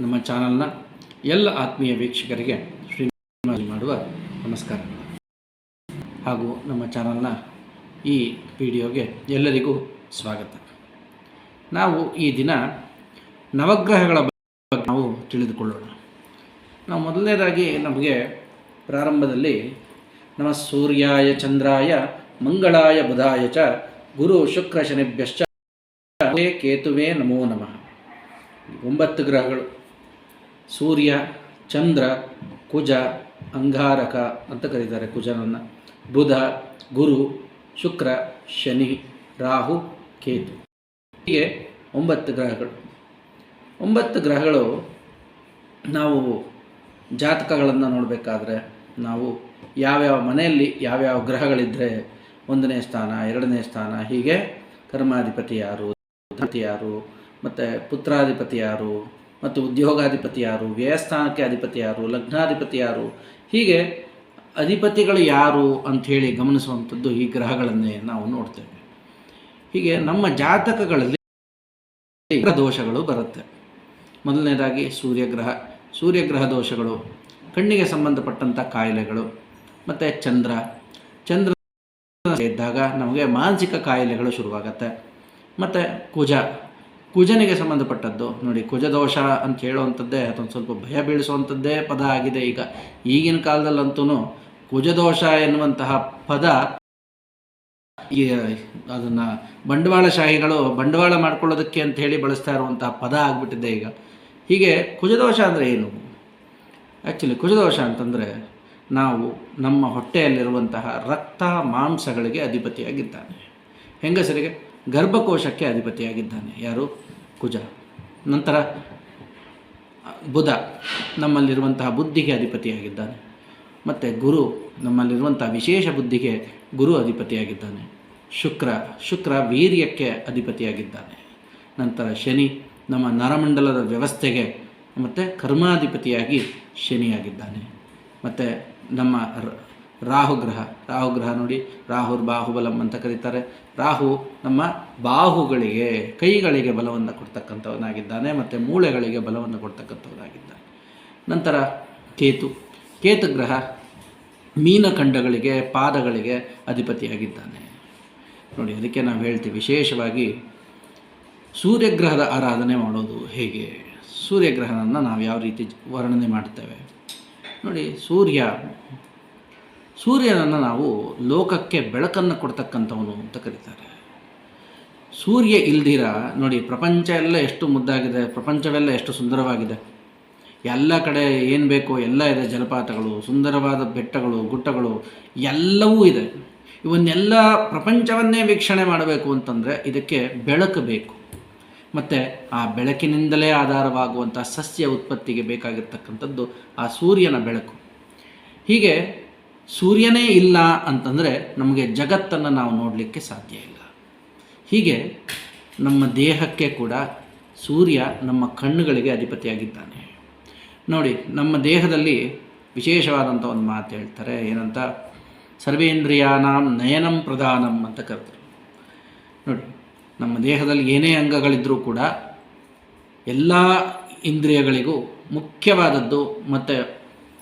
ನಮ್ಮ ಚಾನಲ್ನ ಎಲ್ಲ ಆತ್ಮೀಯ ವೀಕ್ಷಕರಿಗೆ ಶ್ರೀನಿವಾಸ ಮಾಡುವ ನಮಸ್ಕಾರ. ಹಾಗೂ ನಮ್ಮ ಚಾನಲ್ನ ಈ ವಿಡಿಯೋಗೆ ಎಲ್ಲರಿಗೂ ಸ್ವಾಗತ. ನಾವು ಈ ದಿನ ನವಗ್ರಹಗಳ ಬಗ್ಗೆ ನಾವು ತಿಳಿದುಕೊಳ್ಳೋಣ. ನಾವು ಮೊದಲನೇದಾಗಿ ನಮಗೆ ಪ್ರಾರಂಭದಲ್ಲಿ ನಮ್ಮ ಸೂರ್ಯಾಯ ಚಂದ್ರಾಯ ಮಂಗಳಾಯ ಬುಧಾಯ ಚ ಗುರು ಶುಕ್ರ ಶನಿಭ್ಯಶ್ಚ ಕೇತುವೆ ನಮೋ ನಮಃ. 9 ಗ್ರಹಗಳು: ಸೂರ್ಯ, ಚಂದ್ರ, ಕುಜ, ಅಂಗಾರಕ ಅಂತ ಕರೀತಾರೆ ಕುಜನನ್ನು, ಬುಧ, ಗುರು, ಶುಕ್ರ, ಶನಿ, ರಾಹು, ಕೇತು. ಹೀಗೆ 9 ಗ್ರಹಗಳು. 9 ಗ್ರಹಗಳು ನಾವು ಜಾತಕಗಳನ್ನು ನೋಡಬೇಕಾದ್ರೆ ನಾವು ಯಾವ್ಯಾವ ಮನೆಯಲ್ಲಿ ಯಾವ್ಯಾವ ಗ್ರಹಗಳಿದ್ದರೆ 1ನೇ ಸ್ಥಾನ, 2ನೇ ಸ್ಥಾನ, ಹೀಗೆ ಕರ್ಮಾಧಿಪತಿ ಯಾರು, ಯಾರು, ಮತ್ತು ಪುತ್ರಾಧಿಪತಿ ಯಾರು, ಮತ್ತು ಉದ್ಯೋಗಾಧಿಪತಿ ಯಾರು, ವ್ಯಯಸ್ಥಾನಕ್ಕೆ ಅಧಿಪತಿ ಯಾರು, ಲಗ್ನಾಧಿಪತಿ ಯಾರು, ಹೀಗೆ ಅಧಿಪತಿಗಳು ಯಾರು ಅಂಥೇಳಿ ಗಮನಿಸುವಂಥದ್ದು ಈ ಗ್ರಹಗಳನ್ನೇ ನಾವು ನೋಡ್ತೇವೆ. ಹೀಗೆ ನಮ್ಮ ಜಾತಕಗಳಲ್ಲಿ ದೋಷಗಳು ಬರುತ್ತೆ. ಮೊದಲನೇದಾಗಿ ಸೂರ್ಯಗ್ರಹ ದೋಷಗಳು, ಕಣ್ಣಿಗೆ ಸಂಬಂಧಪಟ್ಟಂಥ ಕಾಯಿಲೆಗಳು, ಮತ್ತು ಚಂದ್ರ ಇದ್ದಾಗ ನಮಗೆ ಮಾನಸಿಕ ಕಾಯಿಲೆಗಳು ಶುರುವಾಗತ್ತೆ. ಮತ್ತು ಕುಜನಿಗೆ ಸಂಬಂಧಪಟ್ಟದ್ದು ನೋಡಿ, ಕುಜದೋಷ ಅಂತ ಹೇಳುವಂಥದ್ದೇ ಅದೊಂದು ಸ್ವಲ್ಪ ಭಯ ಬೀಳಿಸುವಂಥದ್ದೇ ಪದ ಆಗಿದೆ. ಈಗಿನ ಕಾಲದಲ್ಲಂತೂ ಕುಜದೋಷ ಎನ್ನುವಂತಹ ಪದ ಅದನ್ನು ಬಂಡವಾಳಶಾಹಿಗಳು ಬಂಡವಾಳ ಮಾಡ್ಕೊಳ್ಳೋದಕ್ಕೆ ಅಂತ ಹೇಳಿ ಬಳಸ್ತಾ ಇರುವಂತಹ ಪದ ಆಗಿಬಿಟ್ಟಿದೆ ಈಗ. ಹೀಗೆ ಕುಜದೋಷ ಅಂದರೆ ಏನು? ಆ್ಯಕ್ಚುಲಿ ಕುಜದೋಷ ಅಂತಂದರೆ ನಾವು ನಮ್ಮ ಹೊಟ್ಟೆಯಲ್ಲಿರುವಂತಹ ರಕ್ತ ಮಾಂಸಗಳಿಗೆ ಅಧಿಪತಿಯಾಗಿದ್ದಾನೆ. ಹೆಂಗಸರಿಗೆ ಗರ್ಭಕೋಶಕ್ಕೆ ಅಧಿಪತಿಯಾಗಿದ್ದಾನೆ ಯಾರು? ಕುಜ. ನಂತರ ಬುಧ ನಮ್ಮಲ್ಲಿರುವಂತಹ ಬುದ್ಧಿಗೆ ಅಧಿಪತಿಯಾಗಿದ್ದಾನೆ. ಮತ್ತು ಗುರು ನಮ್ಮಲ್ಲಿರುವಂಥ ವಿಶೇಷ ಬುದ್ಧಿಗೆ ಗುರು ಅಧಿಪತಿಯಾಗಿದ್ದಾನೆ. ಶುಕ್ರ ವೀರ್ಯಕ್ಕೆ ಅಧಿಪತಿಯಾಗಿದ್ದಾನೆ. ನಂತರ ಶನಿ ನಮ್ಮ ನರಮಂಡಲದ ವ್ಯವಸ್ಥೆಗೆ ಮತ್ತು ಕರ್ಮಾಧಿಪತಿಯಾಗಿ ಶನಿಯಾಗಿದ್ದಾನೆ. ಮತ್ತು ನಮ್ಮ ರಾಹುಗ್ರಹ ನೋಡಿ, ಬಾಹುಬಲಂ ಅಂತ ಕರೀತಾರೆ. ರಾಹು ನಮ್ಮ ಬಾಹುಗಳಿಗೆ, ಕೈಗಳಿಗೆ ಬಲವನ್ನು ಕೊಡ್ತಕ್ಕಂಥವನಾಗಿದ್ದಾನೆ, ಮತ್ತು ಮೂಳೆಗಳಿಗೆ ಬಲವನ್ನು ಕೊಡ್ತಕ್ಕಂಥವನಾಗಿದ್ದಾನೆ. ನಂತರ ಕೇತುಗ್ರಹ ಮೀನಖಂಡಗಳಿಗೆ, ಪಾದಗಳಿಗೆ ಅಧಿಪತಿಯಾಗಿದ್ದಾನೆ ನೋಡಿ. ಅದಕ್ಕೆ ನಾವು ಹೇಳ್ತೀವಿ ವಿಶೇಷವಾಗಿ ಸೂರ್ಯಗ್ರಹದ ಆರಾಧನೆ ಮಾಡೋದು ಹೇಗೆ, ಸೂರ್ಯಗ್ರಹವನ್ನು ನಾವು ಯಾವ ರೀತಿ ವರ್ಣನೆ ಮಾಡ್ತೇವೆ ನೋಡಿ. ಸೂರ್ಯನನ್ನು ನಾವು ಲೋಕಕ್ಕೆ ಬೆಳಕನ್ನು ಕೊಡ್ತಕ್ಕಂಥವನು ಅಂತ ಕರೀತಾರೆ. ಸೂರ್ಯ ಇಲ್ದಿರ ನೋಡಿ, ಪ್ರಪಂಚ ಎಲ್ಲ ಎಷ್ಟು ಮುದ್ದಾಗಿದೆ, ಪ್ರಪಂಚವೆಲ್ಲ ಎಷ್ಟು ಸುಂದರವಾಗಿದೆ. ಎಲ್ಲ ಕಡೆ ಏನು ಬೇಕೋ ಎಲ್ಲ ಇದೆ. ಜಲಪಾತಗಳು, ಸುಂದರವಾದ ಬೆಟ್ಟಗಳು, ಗುಡ್ಡಗಳು ಎಲ್ಲವೂ ಇದೆ. ಇವನ್ನೆಲ್ಲ ಪ್ರಪಂಚವನ್ನೇ ವೀಕ್ಷಣೆ ಮಾಡಬೇಕು ಅಂತಂದರೆ ಇದಕ್ಕೆ ಬೆಳಕು ಬೇಕು. ಮತ್ತು ಆ ಬೆಳಕಿನಿಂದಲೇ ಆಧಾರವಾಗುವಂಥ ಸಸ್ಯ ಉತ್ಪತ್ತಿಗೆ ಬೇಕಾಗಿರ್ತಕ್ಕಂಥದ್ದು ಆ ಸೂರ್ಯನ ಬೆಳಕು. ಹೀಗೆ ಸೂರ್ಯನೇ ಇಲ್ಲ ಅಂತಂದರೆ ನಮಗೆ ಜಗತ್ತನ್ನು ನಾವು ನೋಡಲಿಕ್ಕೆ ಸಾಧ್ಯ ಇಲ್ಲ. ಹೀಗೆ ನಮ್ಮ ದೇಹಕ್ಕೆ ಕೂಡ ಸೂರ್ಯ ನಮ್ಮ ಕಣ್ಣುಗಳಿಗೆ ಅಧಿಪತಿಯಾಗಿದ್ದಾನೆ ನೋಡಿ. ನಮ್ಮ ದೇಹದಲ್ಲಿ ವಿಶೇಷವಾದಂಥ ಒಂದು ಮಾತು ಹೇಳ್ತಾರೆ, ಏನಂತ? ಸರ್ವೇಂದ್ರಿಯಾನಾಂ ನಯನಂ ಪ್ರಧಾನಂ ಅಂತ ಕರೆದರು ನೋಡಿ. ನಮ್ಮ ದೇಹದಲ್ಲಿ ಏನೇ ಅಂಗಗಳಿದ್ದರೂ ಕೂಡ ಎಲ್ಲ ಇಂದ್ರಿಯಗಳಿಗೂ ಮುಖ್ಯವಾದದ್ದು ಮತ್ತು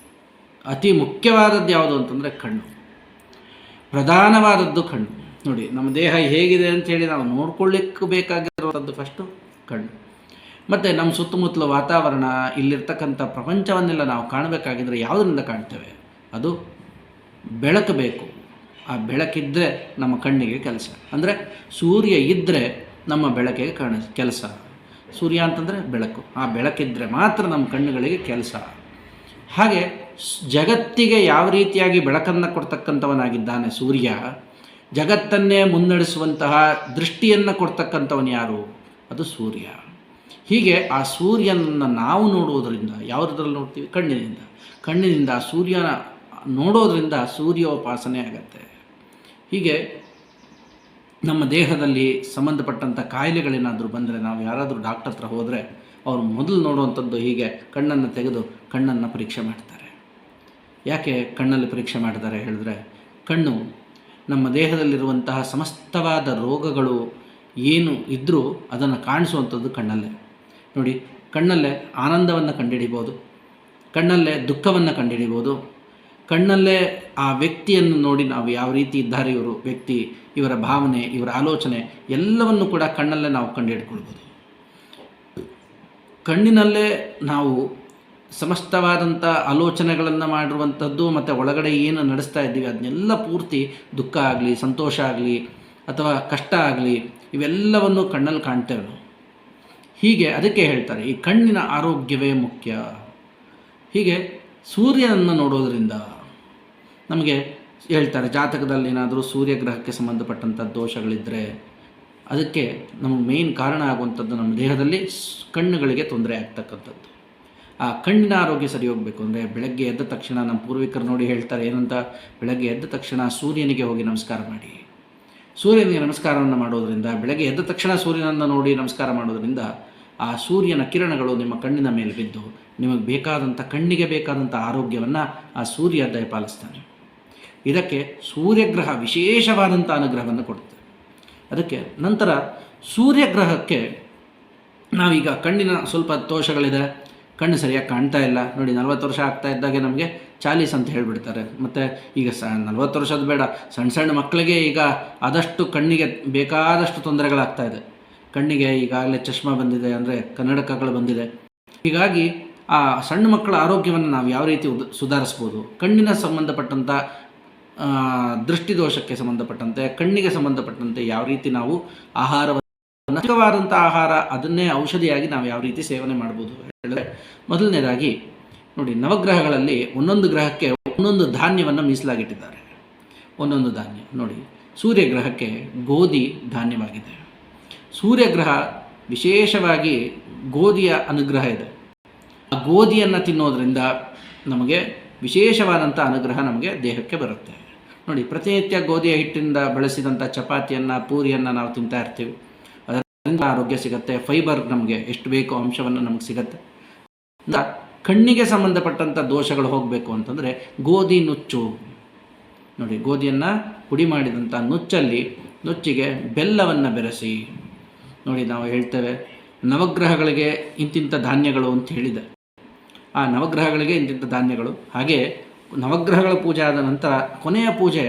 ಅತಿ ಮುಖ್ಯವಾದದ್ದು ಯಾವುದು ಅಂತಂದರೆ ಕಣ್ಣು. ಪ್ರಧಾನವಾದದ್ದು ಕಣ್ಣು ನೋಡಿ. ನಮ್ಮ ದೇಹ ಹೇಗಿದೆ ಅಂಥೇಳಿ ನಾವು ನೋಡ್ಕೊಳ್ಳಿಕ್ಕೆ ಬೇಕಾಗಿರುವಂಥದ್ದು ಫಸ್ಟು ಕಣ್ಣು. ಮತ್ತು ನಮ್ಮ ಸುತ್ತಮುತ್ತಲ ವಾತಾವರಣ, ಇಲ್ಲಿರ್ತಕ್ಕಂಥ ಪ್ರಪಂಚವನ್ನೆಲ್ಲ ನಾವು ಕಾಣಬೇಕಾಗಿದ್ದರೆ ಯಾವುದರಿಂದ ಕಾಣ್ತೇವೆ? ಅದು ಬೆಳಕು ಬೇಕು. ಆ ಬೆಳಕಿದ್ದರೆ ನಮ್ಮ ಕಣ್ಣಿಗೆ ಕೆಲಸ. ಅಂದರೆ ಸೂರ್ಯ ಇದ್ದರೆ ನಮ್ಮ ಬೆಳಕಿಗೆ ಕೆಲಸ. ಸೂರ್ಯ ಅಂತಂದರೆ ಬೆಳಕು. ಆ ಬೆಳಕಿದ್ದರೆ ಮಾತ್ರ ನಮ್ಮ ಕಣ್ಣುಗಳಿಗೆ ಕೆಲಸ. ಹಾಗೆ ಜಗತ್ತಿಗೆ ಯಾವ ರೀತಿಯಾಗಿ ಬೆಳಕನ್ನು ಕೊಡ್ತಕ್ಕಂಥವನಾಗಿದ್ದಾನೆ ಸೂರ್ಯ, ಜಗತ್ತನ್ನೇ ಮುನ್ನಡೆಸುವಂತಹ ದೃಷ್ಟಿಯನ್ನು ಕೊಡ್ತಕ್ಕಂಥವನು ಯಾರು? ಅದು ಸೂರ್ಯ. ಹೀಗೆ ಆ ಸೂರ್ಯನನ್ನು ನಾವು ನೋಡುವುದರಿಂದ, ಯಾವುದ್ರಲ್ಲಿ ನೋಡ್ತೀವಿ? ಕಣ್ಣಿನಿಂದ ಸೂರ್ಯನ ನೋಡೋದ್ರಿಂದ ಸೂರ್ಯೋಪಾಸನೆ ಆಗತ್ತೆ. ಹೀಗೆ ನಮ್ಮ ದೇಹದಲ್ಲಿ ಸಂಬಂಧಪಟ್ಟಂಥ ಕಾಯಿಲೆಗಳೇನಾದರೂ ಬಂದರೆ ನಾವು ಯಾರಾದರೂ ಡಾಕ್ಟರ್ ಹತ್ರ ಹೋದರೆ ಅವರು ಮೊದಲು ನೋಡುವಂಥದ್ದು ಹೀಗೆ ಕಣ್ಣನ್ನು ತೆಗೆದು ಕಣ್ಣನ್ನು ಪರೀಕ್ಷೆ ಮಾಡ್ತಾರೆ. ಯಾಕೆ ಕಣ್ಣಲ್ಲಿ ಪರೀಕ್ಷೆ ಮಾಡ್ತಾರೆ ಹೇಳಿದ್ರೆ, ಕಣ್ಣು ನಮ್ಮ ದೇಹದಲ್ಲಿರುವಂತಹ ಸಮಸ್ತವಾದ ರೋಗಗಳು ಏನು ಇದ್ದರೂ ಅದನ್ನು ಕಾಣಿಸುವಂಥದ್ದು ಕಣ್ಣಲ್ಲೇ. ನೋಡಿ, ಕಣ್ಣಲ್ಲೇ ಆನಂದವನ್ನು ಕಂಡುಹಿಡಿಬೋದು, ಕಣ್ಣಲ್ಲೇ ದುಃಖವನ್ನು ಕಂಡುಹಿಡಿಬೋದು, ಕಣ್ಣಲ್ಲೇ ಆ ವ್ಯಕ್ತಿಯನ್ನು ನೋಡಿ ನಾವು ಯಾವ ರೀತಿ ಇದ್ದಾರೆ ಇವರು ವ್ಯಕ್ತಿ, ಇವರ ಭಾವನೆ, ಇವರ ಆಲೋಚನೆ ಎಲ್ಲವನ್ನು ಕೂಡ ಕಣ್ಣಲ್ಲೇ ನಾವು ಕಂಡುಹಿಡ್ಕೊಳ್ಬೋದು. ಕಣ್ಣಿನಲ್ಲೇ ನಾವು ಸಮಸ್ತವಾದಂಥ ಆಲೋಚನೆಗಳನ್ನು ಮಾಡಿರುವಂಥದ್ದು ಮತ್ತು ಒಳಗಡೆ ಏನು ನಡೆಸ್ತಾ ಇದ್ದೀವಿ ಅದನ್ನೆಲ್ಲ ಪೂರ್ತಿ ದುಃಖ ಆಗಲಿ, ಸಂತೋಷ ಆಗಲಿ ಅಥವಾ ಕಷ್ಟ ಆಗಲಿ ಇವೆಲ್ಲವನ್ನು ಕಣ್ಣಲ್ಲಿ ಕಾಣ್ತೇವೆ ನಾವು. ಹೀಗೆ ಅದಕ್ಕೆ ಹೇಳ್ತಾರೆ ಈ ಕಣ್ಣಿನ ಆರೋಗ್ಯವೇ ಮುಖ್ಯ. ಹೀಗೆ ಸೂರ್ಯನನ್ನು ನೋಡೋದರಿಂದ ನಮಗೆ ಹೇಳ್ತಾರೆ, ಜಾತಕದಲ್ಲಿ ಏನಾದರೂ ಸೂರ್ಯಗ್ರಹಕ್ಕೆ ಸಂಬಂಧಪಟ್ಟಂಥ ದೋಷಗಳಿದ್ದರೆ ಅದಕ್ಕೆ ನಮಗೆ ಮೇಯ್ನ್ ಕಾರಣ ಆಗುವಂಥದ್ದು ನಮ್ಮ ದೇಹದಲ್ಲಿ ಕಣ್ಣುಗಳಿಗೆ ತೊಂದರೆ ಆಗ್ತಕ್ಕಂಥದ್ದು. ಆ ಕಣ್ಣಿನ ಆರೋಗ್ಯ ಸರಿ ಹೋಗಬೇಕು ಅಂದರೆ ಬೆಳಗ್ಗೆ ಎದ್ದ ತಕ್ಷಣ ನಮ್ಮ ಪೂರ್ವಿಕರು ನೋಡಿ ಹೇಳ್ತಾರೆ ಏನಂತ, ಬೆಳಗ್ಗೆ ಎದ್ದ ತಕ್ಷಣ ಸೂರ್ಯನಿಗೆ ಹೋಗಿ ನಮಸ್ಕಾರ ಮಾಡಿ. ಸೂರ್ಯನಿಗೆ ನಮಸ್ಕಾರವನ್ನು ಮಾಡೋದರಿಂದ, ಬೆಳಗ್ಗೆ ಎದ್ದ ತಕ್ಷಣ ಸೂರ್ಯನನ್ನು ನೋಡಿ ನಮಸ್ಕಾರ ಮಾಡೋದರಿಂದ ಆ ಸೂರ್ಯನ ಕಿರಣಗಳು ನಿಮ್ಮ ಕಣ್ಣಿನ ಮೇಲೆ ಬಿದ್ದು ನಿಮಗೆ ಬೇಕಾದಂಥ ಕಣ್ಣಿಗೆ ಬೇಕಾದಂಥ ಆರೋಗ್ಯವನ್ನು ಆ ಸೂರ್ಯ ದಯಪಾಲಿಸ್ತಾನೆ. ಇದಕ್ಕೆ ಸೂರ್ಯಗ್ರಹ ವಿಶೇಷವಾದಂಥ ಅನುಗ್ರಹವನ್ನು ಕೊಡುತ್ತೆ. ಅದಕ್ಕೆ ನಂತರ ಸೂರ್ಯಗ್ರಹಕ್ಕೆ ನಾವೀಗ ಕಣ್ಣಿನ ಸ್ವಲ್ಪ ದೋಷಗಳಿದೆ, ಕಣ್ಣು ಸರಿಯಾಗಿ ಕಾಣ್ತಾ ಇಲ್ಲ ನೋಡಿ, 40 ವರ್ಷ ಆಗ್ತಾ ಇದ್ದಾಗೆ ನಮಗೆ ಚಾಲೀಸ್ ಅಂತ ಹೇಳಿಬಿಡ್ತಾರೆ. ಮತ್ತು ಈಗ 40 ವರ್ಷದ ಬೇಡ, ಸಣ್ಣ ಸಣ್ಣ ಮಕ್ಕಳಿಗೆ ಈಗ ಆದಷ್ಟು ಕಣ್ಣಿಗೆ ಬೇಕಾದಷ್ಟು ತೊಂದರೆಗಳಾಗ್ತಾ ಇದೆ. ಕಣ್ಣಿಗೆ ಈಗಾಗಲೇ ಚಶ್ಮಾ ಬಂದಿದೆ, ಅಂದರೆ ಕನ್ನಡಕಗಳು ಬಂದಿದೆ. ಹೀಗಾಗಿ ಆ ಸಣ್ಣ ಮಕ್ಕಳ ಆರೋಗ್ಯವನ್ನು ನಾವು ಯಾವ ರೀತಿ ಸುಧಾರಿಸ್ಬೋದು, ಕಣ್ಣಿನ ಸಂಬಂಧಪಟ್ಟಂಥ ದೃಷ್ಟಿದೋಷಕ್ಕೆ ಸಂಬಂಧಪಟ್ಟಂತೆ, ಕಣ್ಣಿಗೆ ಸಂಬಂಧಪಟ್ಟಂತೆ ಯಾವ ರೀತಿ ನಾವು ಆಹಾರವಾದಂಥ ಆಹಾರ ಅದನ್ನೇ ಔಷಧಿಯಾಗಿ ನಾವು ಯಾವ ರೀತಿ ಸೇವನೆ ಮಾಡ್ಬೋದು ಹೇಳಿದ್ರೆ, ಮೊದಲನೇದಾಗಿ ನೋಡಿ, ನವಗ್ರಹಗಳಲ್ಲಿ ಒಂದೊಂದು ಗ್ರಹಕ್ಕೆ ಒಂದೊಂದು ಧಾನ್ಯವನ್ನು ಮೀಸಲಾಗಿಟ್ಟಿದ್ದಾರೆ. ಒಂದೊಂದು ಧಾನ್ಯ ನೋಡಿ, ಸೂರ್ಯಗ್ರಹಕ್ಕೆ ಗೋಧಿ ಧಾನ್ಯವಾಗಿದೆ. ಸೂರ್ಯಗ್ರಹ ವಿಶೇಷವಾಗಿ ಗೋಧಿಯ ಅನುಗ್ರಹ ಇದೆ. ಆ ಗೋಧಿಯನ್ನು ತಿನ್ನೋದ್ರಿಂದ ನಮಗೆ ವಿಶೇಷವಾದಂಥ ಅನುಗ್ರಹ ನಮಗೆ ದೇಹಕ್ಕೆ ಬರುತ್ತೆ. ನೋಡಿ, ಪ್ರತಿನಿತ್ಯ ಗೋಧಿಯ ಹಿಟ್ಟಿನಿಂದ ಬಳಸಿದಂಥ ಚಪಾತಿಯನ್ನು, ಪೂರಿಯನ್ನು ನಾವು ತಿಂತಾ ಇರ್ತೀವಿ. ಅದರಿಂದ ಆರೋಗ್ಯ ಸಿಗುತ್ತೆ, ಫೈಬರ್ ನಮಗೆ ಎಷ್ಟು ಬೇಕೋ ಅಂಶವನ್ನು ನಮಗೆ ಸಿಗುತ್ತೆ. ಕಣ್ಣಿಗೆ ಸಂಬಂಧಪಟ್ಟಂಥ ದೋಷಗಳು ಹೋಗಬೇಕು ಅಂತಂದರೆ ಗೋಧಿ ನುಚ್ಚು ನೋಡಿ, ಗೋಧಿಯನ್ನು ಪುಡಿ ಮಾಡಿದಂಥ ನುಚ್ಚಿಗೆ ಬೆಲ್ಲವನ್ನು ಬೆರೆಸಿ ನೋಡಿ, ನಾವು ಹೇಳ್ತೇವೆ ನವಗ್ರಹಗಳಿಗೆ ಇಂತಿಂಥ ಧಾನ್ಯಗಳು ಅಂತ ಹೇಳಿದೆ. ಆ ನವಗ್ರಹಗಳಿಗೆ ಇಂತಿಂಥ ಧಾನ್ಯಗಳು. ಹಾಗೆ ನವಗ್ರಹಗಳ ಪೂಜೆ ಆದ ನಂತರ ಕೊನೆಯ ಪೂಜೆ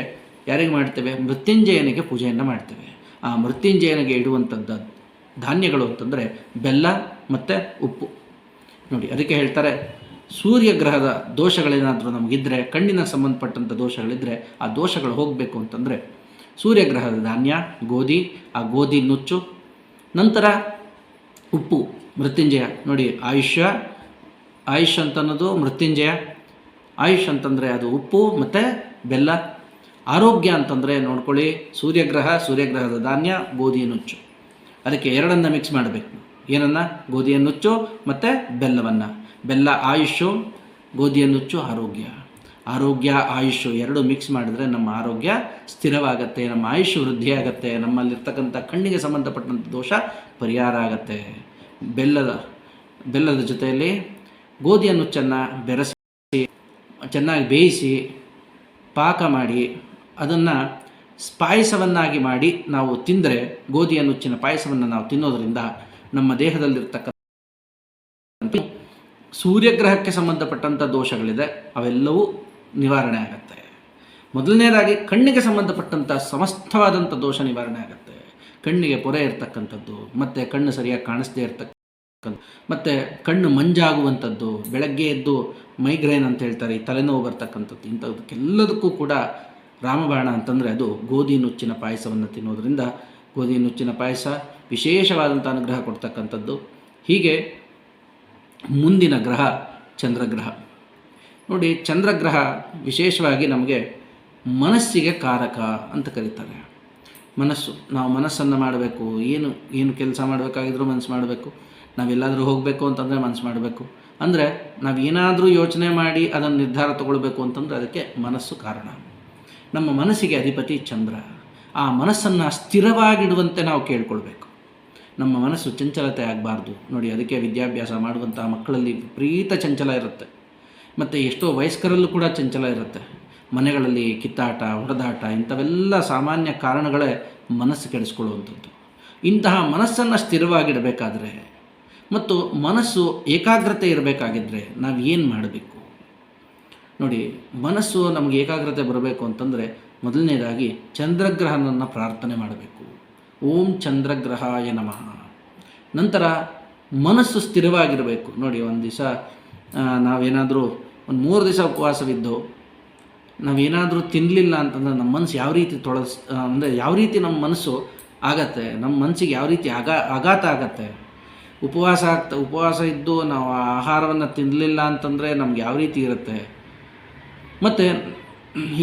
ಯಾರಿಗೆ ಮಾಡ್ತೇವೆ? ಮೃತ್ಯುಂಜಯನಿಗೆ ಪೂಜೆಯನ್ನು ಮಾಡ್ತೇವೆ. ಆ ಮೃತ್ಯುಂಜಯನಿಗೆ ಇಡುವಂಥದ್ದು ಧಾನ್ಯಗಳು ಅಂತಂದರೆ ಬೆಲ್ಲ ಮತ್ತು ಉಪ್ಪು ನೋಡಿ. ಅದಕ್ಕೆ ಹೇಳ್ತಾರೆ, ಸೂರ್ಯಗ್ರಹದ ದೋಷಗಳೇನಾದರೂ ನಮಗಿದ್ದರೆ, ಕಣ್ಣಿನ ಸಂಬಂಧಪಟ್ಟಂಥ ದೋಷಗಳಿದ್ದರೆ ಆ ದೋಷಗಳು ಹೋಗಬೇಕು ಅಂತಂದರೆ ಸೂರ್ಯಗ್ರಹದ ಧಾನ್ಯ ಗೋಧಿ, ಆ ಗೋಧಿ ನುಚ್ಚು, ನಂತರ ಉಪ್ಪು, ಮೃತ್ಯುಂಜಯ ನೋಡಿ. ಆಯುಷ್ ಅಂತನ್ನೋದು ಮೃತ್ಯುಂಜಯ, ಆಯುಷ್ ಅಂತಂದರೆ ಅದು ಉಪ್ಪು ಮತ್ತು ಬೆಲ್ಲ. ಆರೋಗ್ಯ ಅಂತಂದರೆ ನೋಡ್ಕೊಳ್ಳಿ, ಸೂರ್ಯಗ್ರಹದ ಧಾನ್ಯ, ಗೋಧಿಯ ನುಚ್ಚು. ಅದಕ್ಕೆ ಎರಡನ್ನು ಮಿಕ್ಸ್ ಮಾಡಬೇಕು. ಏನನ್ನು? ಗೋಧಿಯ ನುಚ್ಚು ಮತ್ತು ಬೆಲ್ಲವನ್ನು. ಬೆಲ್ಲ ಆಯುಷು, ಗೋಧಿಯ ನುಚ್ಚು ಆರೋಗ್ಯ ಆಯುಷು ಎರಡು ಮಿಕ್ಸ್ ಮಾಡಿದರೆ ನಮ್ಮ ಆರೋಗ್ಯ ಸ್ಥಿರವಾಗತ್ತೆ, ನಮ್ಮ ಆಯುಷ್ ವೃದ್ಧಿಯಾಗತ್ತೆ, ನಮ್ಮಲ್ಲಿರ್ತಕ್ಕಂಥ ಕಣ್ಣಿಗೆ ಸಂಬಂಧಪಟ್ಟಂಥ ದೋಷ ಪರಿಹಾರ ಆಗತ್ತೆ. ಬೆಲ್ಲದ ಜೊತೆಯಲ್ಲಿ ಗೋಧಿಯ ನುಚ್ಚನ್ನು ಬೆರೆಸಿ ಚೆನ್ನಾಗಿ ಬೇಯಿಸಿ ಪಾಕ ಮಾಡಿ ಅದನ್ನು ಪಾಯಸವನ್ನಾಗಿ ಮಾಡಿ ನಾವು ತಿಂದರೆ, ಗೋಧಿಯ ನುಚ್ಚಿನ ಪಾಯಸವನ್ನು ನಾವು ತಿನ್ನೋದರಿಂದ ನಮ್ಮ ದೇಹದಲ್ಲಿರ್ತಕ್ಕಂಥ ಸೂರ್ಯಗ್ರಹಕ್ಕೆ ಸಂಬಂಧಪಟ್ಟಂಥ ದೋಷಗಳಿದೆ ಅವೆಲ್ಲವೂ ನಿವಾರಣೆ ಆಗುತ್ತೆ. ಮೊದಲನೇದಾಗಿ ಕಣ್ಣಿಗೆ ಸಂಬಂಧಪಟ್ಟಂಥ ಸಮಸ್ತವಾದಂಥ ದೋಷ ನಿವಾರಣೆ ಆಗುತ್ತೆ. ಕಣ್ಣಿಗೆ ಪೊರೆ ಇರ್ತಕ್ಕಂಥದ್ದು, ಮತ್ತು ಕಣ್ಣು ಸರಿಯಾಗಿ ಕಾಣಿಸದೇ ಇರ್ತಕ್ಕಂಥ, ಮತ್ತು ಕಣ್ಣು ಮಂಜಾಗುವಂಥದ್ದು, ಬೆಳಗ್ಗೆ ಎದ್ದು ಮೈಗ್ರೇನ್ ಅಂತ ಹೇಳ್ತಾರೆ, ಈ ತಲೆನೋವು ಬರ್ತಕ್ಕಂಥದ್ದು, ಇಂಥದಕ್ಕೆಲ್ಲದಕ್ಕೂ ಕೂಡ ರಾಮಬಾಣ ಅಂತಂದರೆ ಅದು ಗೋಧಿ ನುಚ್ಚಿನ ಪಾಯಸವನ್ನು ತಿನ್ನೋದರಿಂದ ಗೋಧಿ ನುಚ್ಚಿನ ಪಾಯಸ ವಿಶೇಷವಾದಂಥ ಅನುಗ್ರಹ ಕೊಡ್ತಕ್ಕಂಥದ್ದು. ಹೀಗೆ ಮುಂದಿನ ಗ್ರಹ ಚಂದ್ರಗ್ರಹ ನೋಡಿ. ಚಂದ್ರಗ್ರಹ ವಿಶೇಷವಾಗಿ ನಮಗೆ ಮನಸ್ಸಿಗೆ ಕಾರಕ ಅಂತ ಕರೀತಾರೆ. ನಾವು ಮನಸ್ಸನ್ನು ಮಾಡಬೇಕು, ಏನು ಕೆಲಸ ಮಾಡಬೇಕಾಗಿದ್ರೂ ಮನಸ್ಸು ಮಾಡಬೇಕು. ನಾವೆಲ್ಲಾದರೂ ಹೋಗಬೇಕು ಅಂತಂದರೆ ಮನಸ್ಸು ಮಾಡಬೇಕು. ಅಂದರೆ ನಾವೇನಾದರೂ ಯೋಚನೆ ಮಾಡಿ ಅದನ್ನು ನಿರ್ಧಾರ ತಗೊಳ್ಬೇಕು ಅಂತಂದರೆ ಅದಕ್ಕೆ ಮನಸ್ಸು ಕಾರಣ. ನಮ್ಮ ಮನಸ್ಸಿಗೆ ಅಧಿಪತಿ ಚಂದ್ರ. ಆ ಮನಸ್ಸನ್ನು ಸ್ಥಿರವಾಗಿಡುವಂತೆ ನಾವು ಕೇಳ್ಕೊಳ್ಬೇಕು. ನಮ್ಮ ಮನಸ್ಸು ಚಂಚಲತೆ ಆಗಬಾರ್ದು ನೋಡಿ. ಅದಕ್ಕೆ ವಿದ್ಯಾಭ್ಯಾಸ ಮಾಡುವಂಥ ಮಕ್ಕಳಲ್ಲಿ ವಿಪರೀತ ಚಂಚಲ ಇರುತ್ತೆ, ಮತ್ತು ಎಷ್ಟೋ ವಯಸ್ಕರಲ್ಲೂ ಕೂಡ ಚಂಚಲ ಇರುತ್ತೆ. ಮನೆಗಳಲ್ಲಿ ಕಿತ್ತಾಟ, ಹೊಡೆದಾಟ ಇಂಥವೆಲ್ಲ ಸಾಮಾನ್ಯ ಕಾರಣಗಳೇ ಮನಸ್ಸು ಕೆಡಿಸ್ಕೊಳ್ಳುವಂಥದ್ದು. ಇಂತಹ ಮನಸ್ಸನ್ನು ಸ್ಥಿರವಾಗಿಡಬೇಕಾದ್ರೆ ಮತ್ತು ಮನಸ್ಸು ಏಕಾಗ್ರತೆ ಇರಬೇಕಾಗಿದ್ದರೆ ನಾವು ಏನು ಮಾಡಬೇಕು ನೋಡಿ. ಮನಸ್ಸು ನಮಗೆ ಏಕಾಗ್ರತೆ ಬರಬೇಕು ಅಂತಂದರೆ ಮೊದಲನೇದಾಗಿ ಚಂದ್ರಗ್ರಹನನ್ನು ಪ್ರಾರ್ಥನೆ ಮಾಡಬೇಕು. ಓಂ ಚಂದ್ರಗ್ರಹಾಯ ನಮಃ. ನಂತರ ಮನಸ್ಸು ಸ್ಥಿರವಾಗಿರಬೇಕು ನೋಡಿ. ಒಂದು ದಿವಸ ನಾವೇನಾದರೂ ಒಂದು 3 ದಿವಸ ಉಪವಾಸವಿದ್ದು ನಾವೇನಾದರೂ ತಿನ್ನಲಿಲ್ಲ ಅಂತಂದರೆ ನಮ್ಮ ಮನಸ್ಸು ಯಾವ ರೀತಿ ಅಂದರೆ ಯಾವ ರೀತಿ ನಮ್ಮ ಮನಸ್ಸು ಆಗತ್ತೆ, ನಮ್ಮ ಮನಸ್ಸಿಗೆ ಯಾವ ರೀತಿ ಆಘಾತ ಆಗತ್ತೆ. ಉಪವಾಸ ಇದ್ದು ನಾವು ಆಹಾರವನ್ನು ತಿನ್ನಲಿಲ್ಲ ಅಂತಂದರೆ ನಮ್ಗೆ ಯಾವ ರೀತಿ ಇರುತ್ತೆ. ಮತ್ತು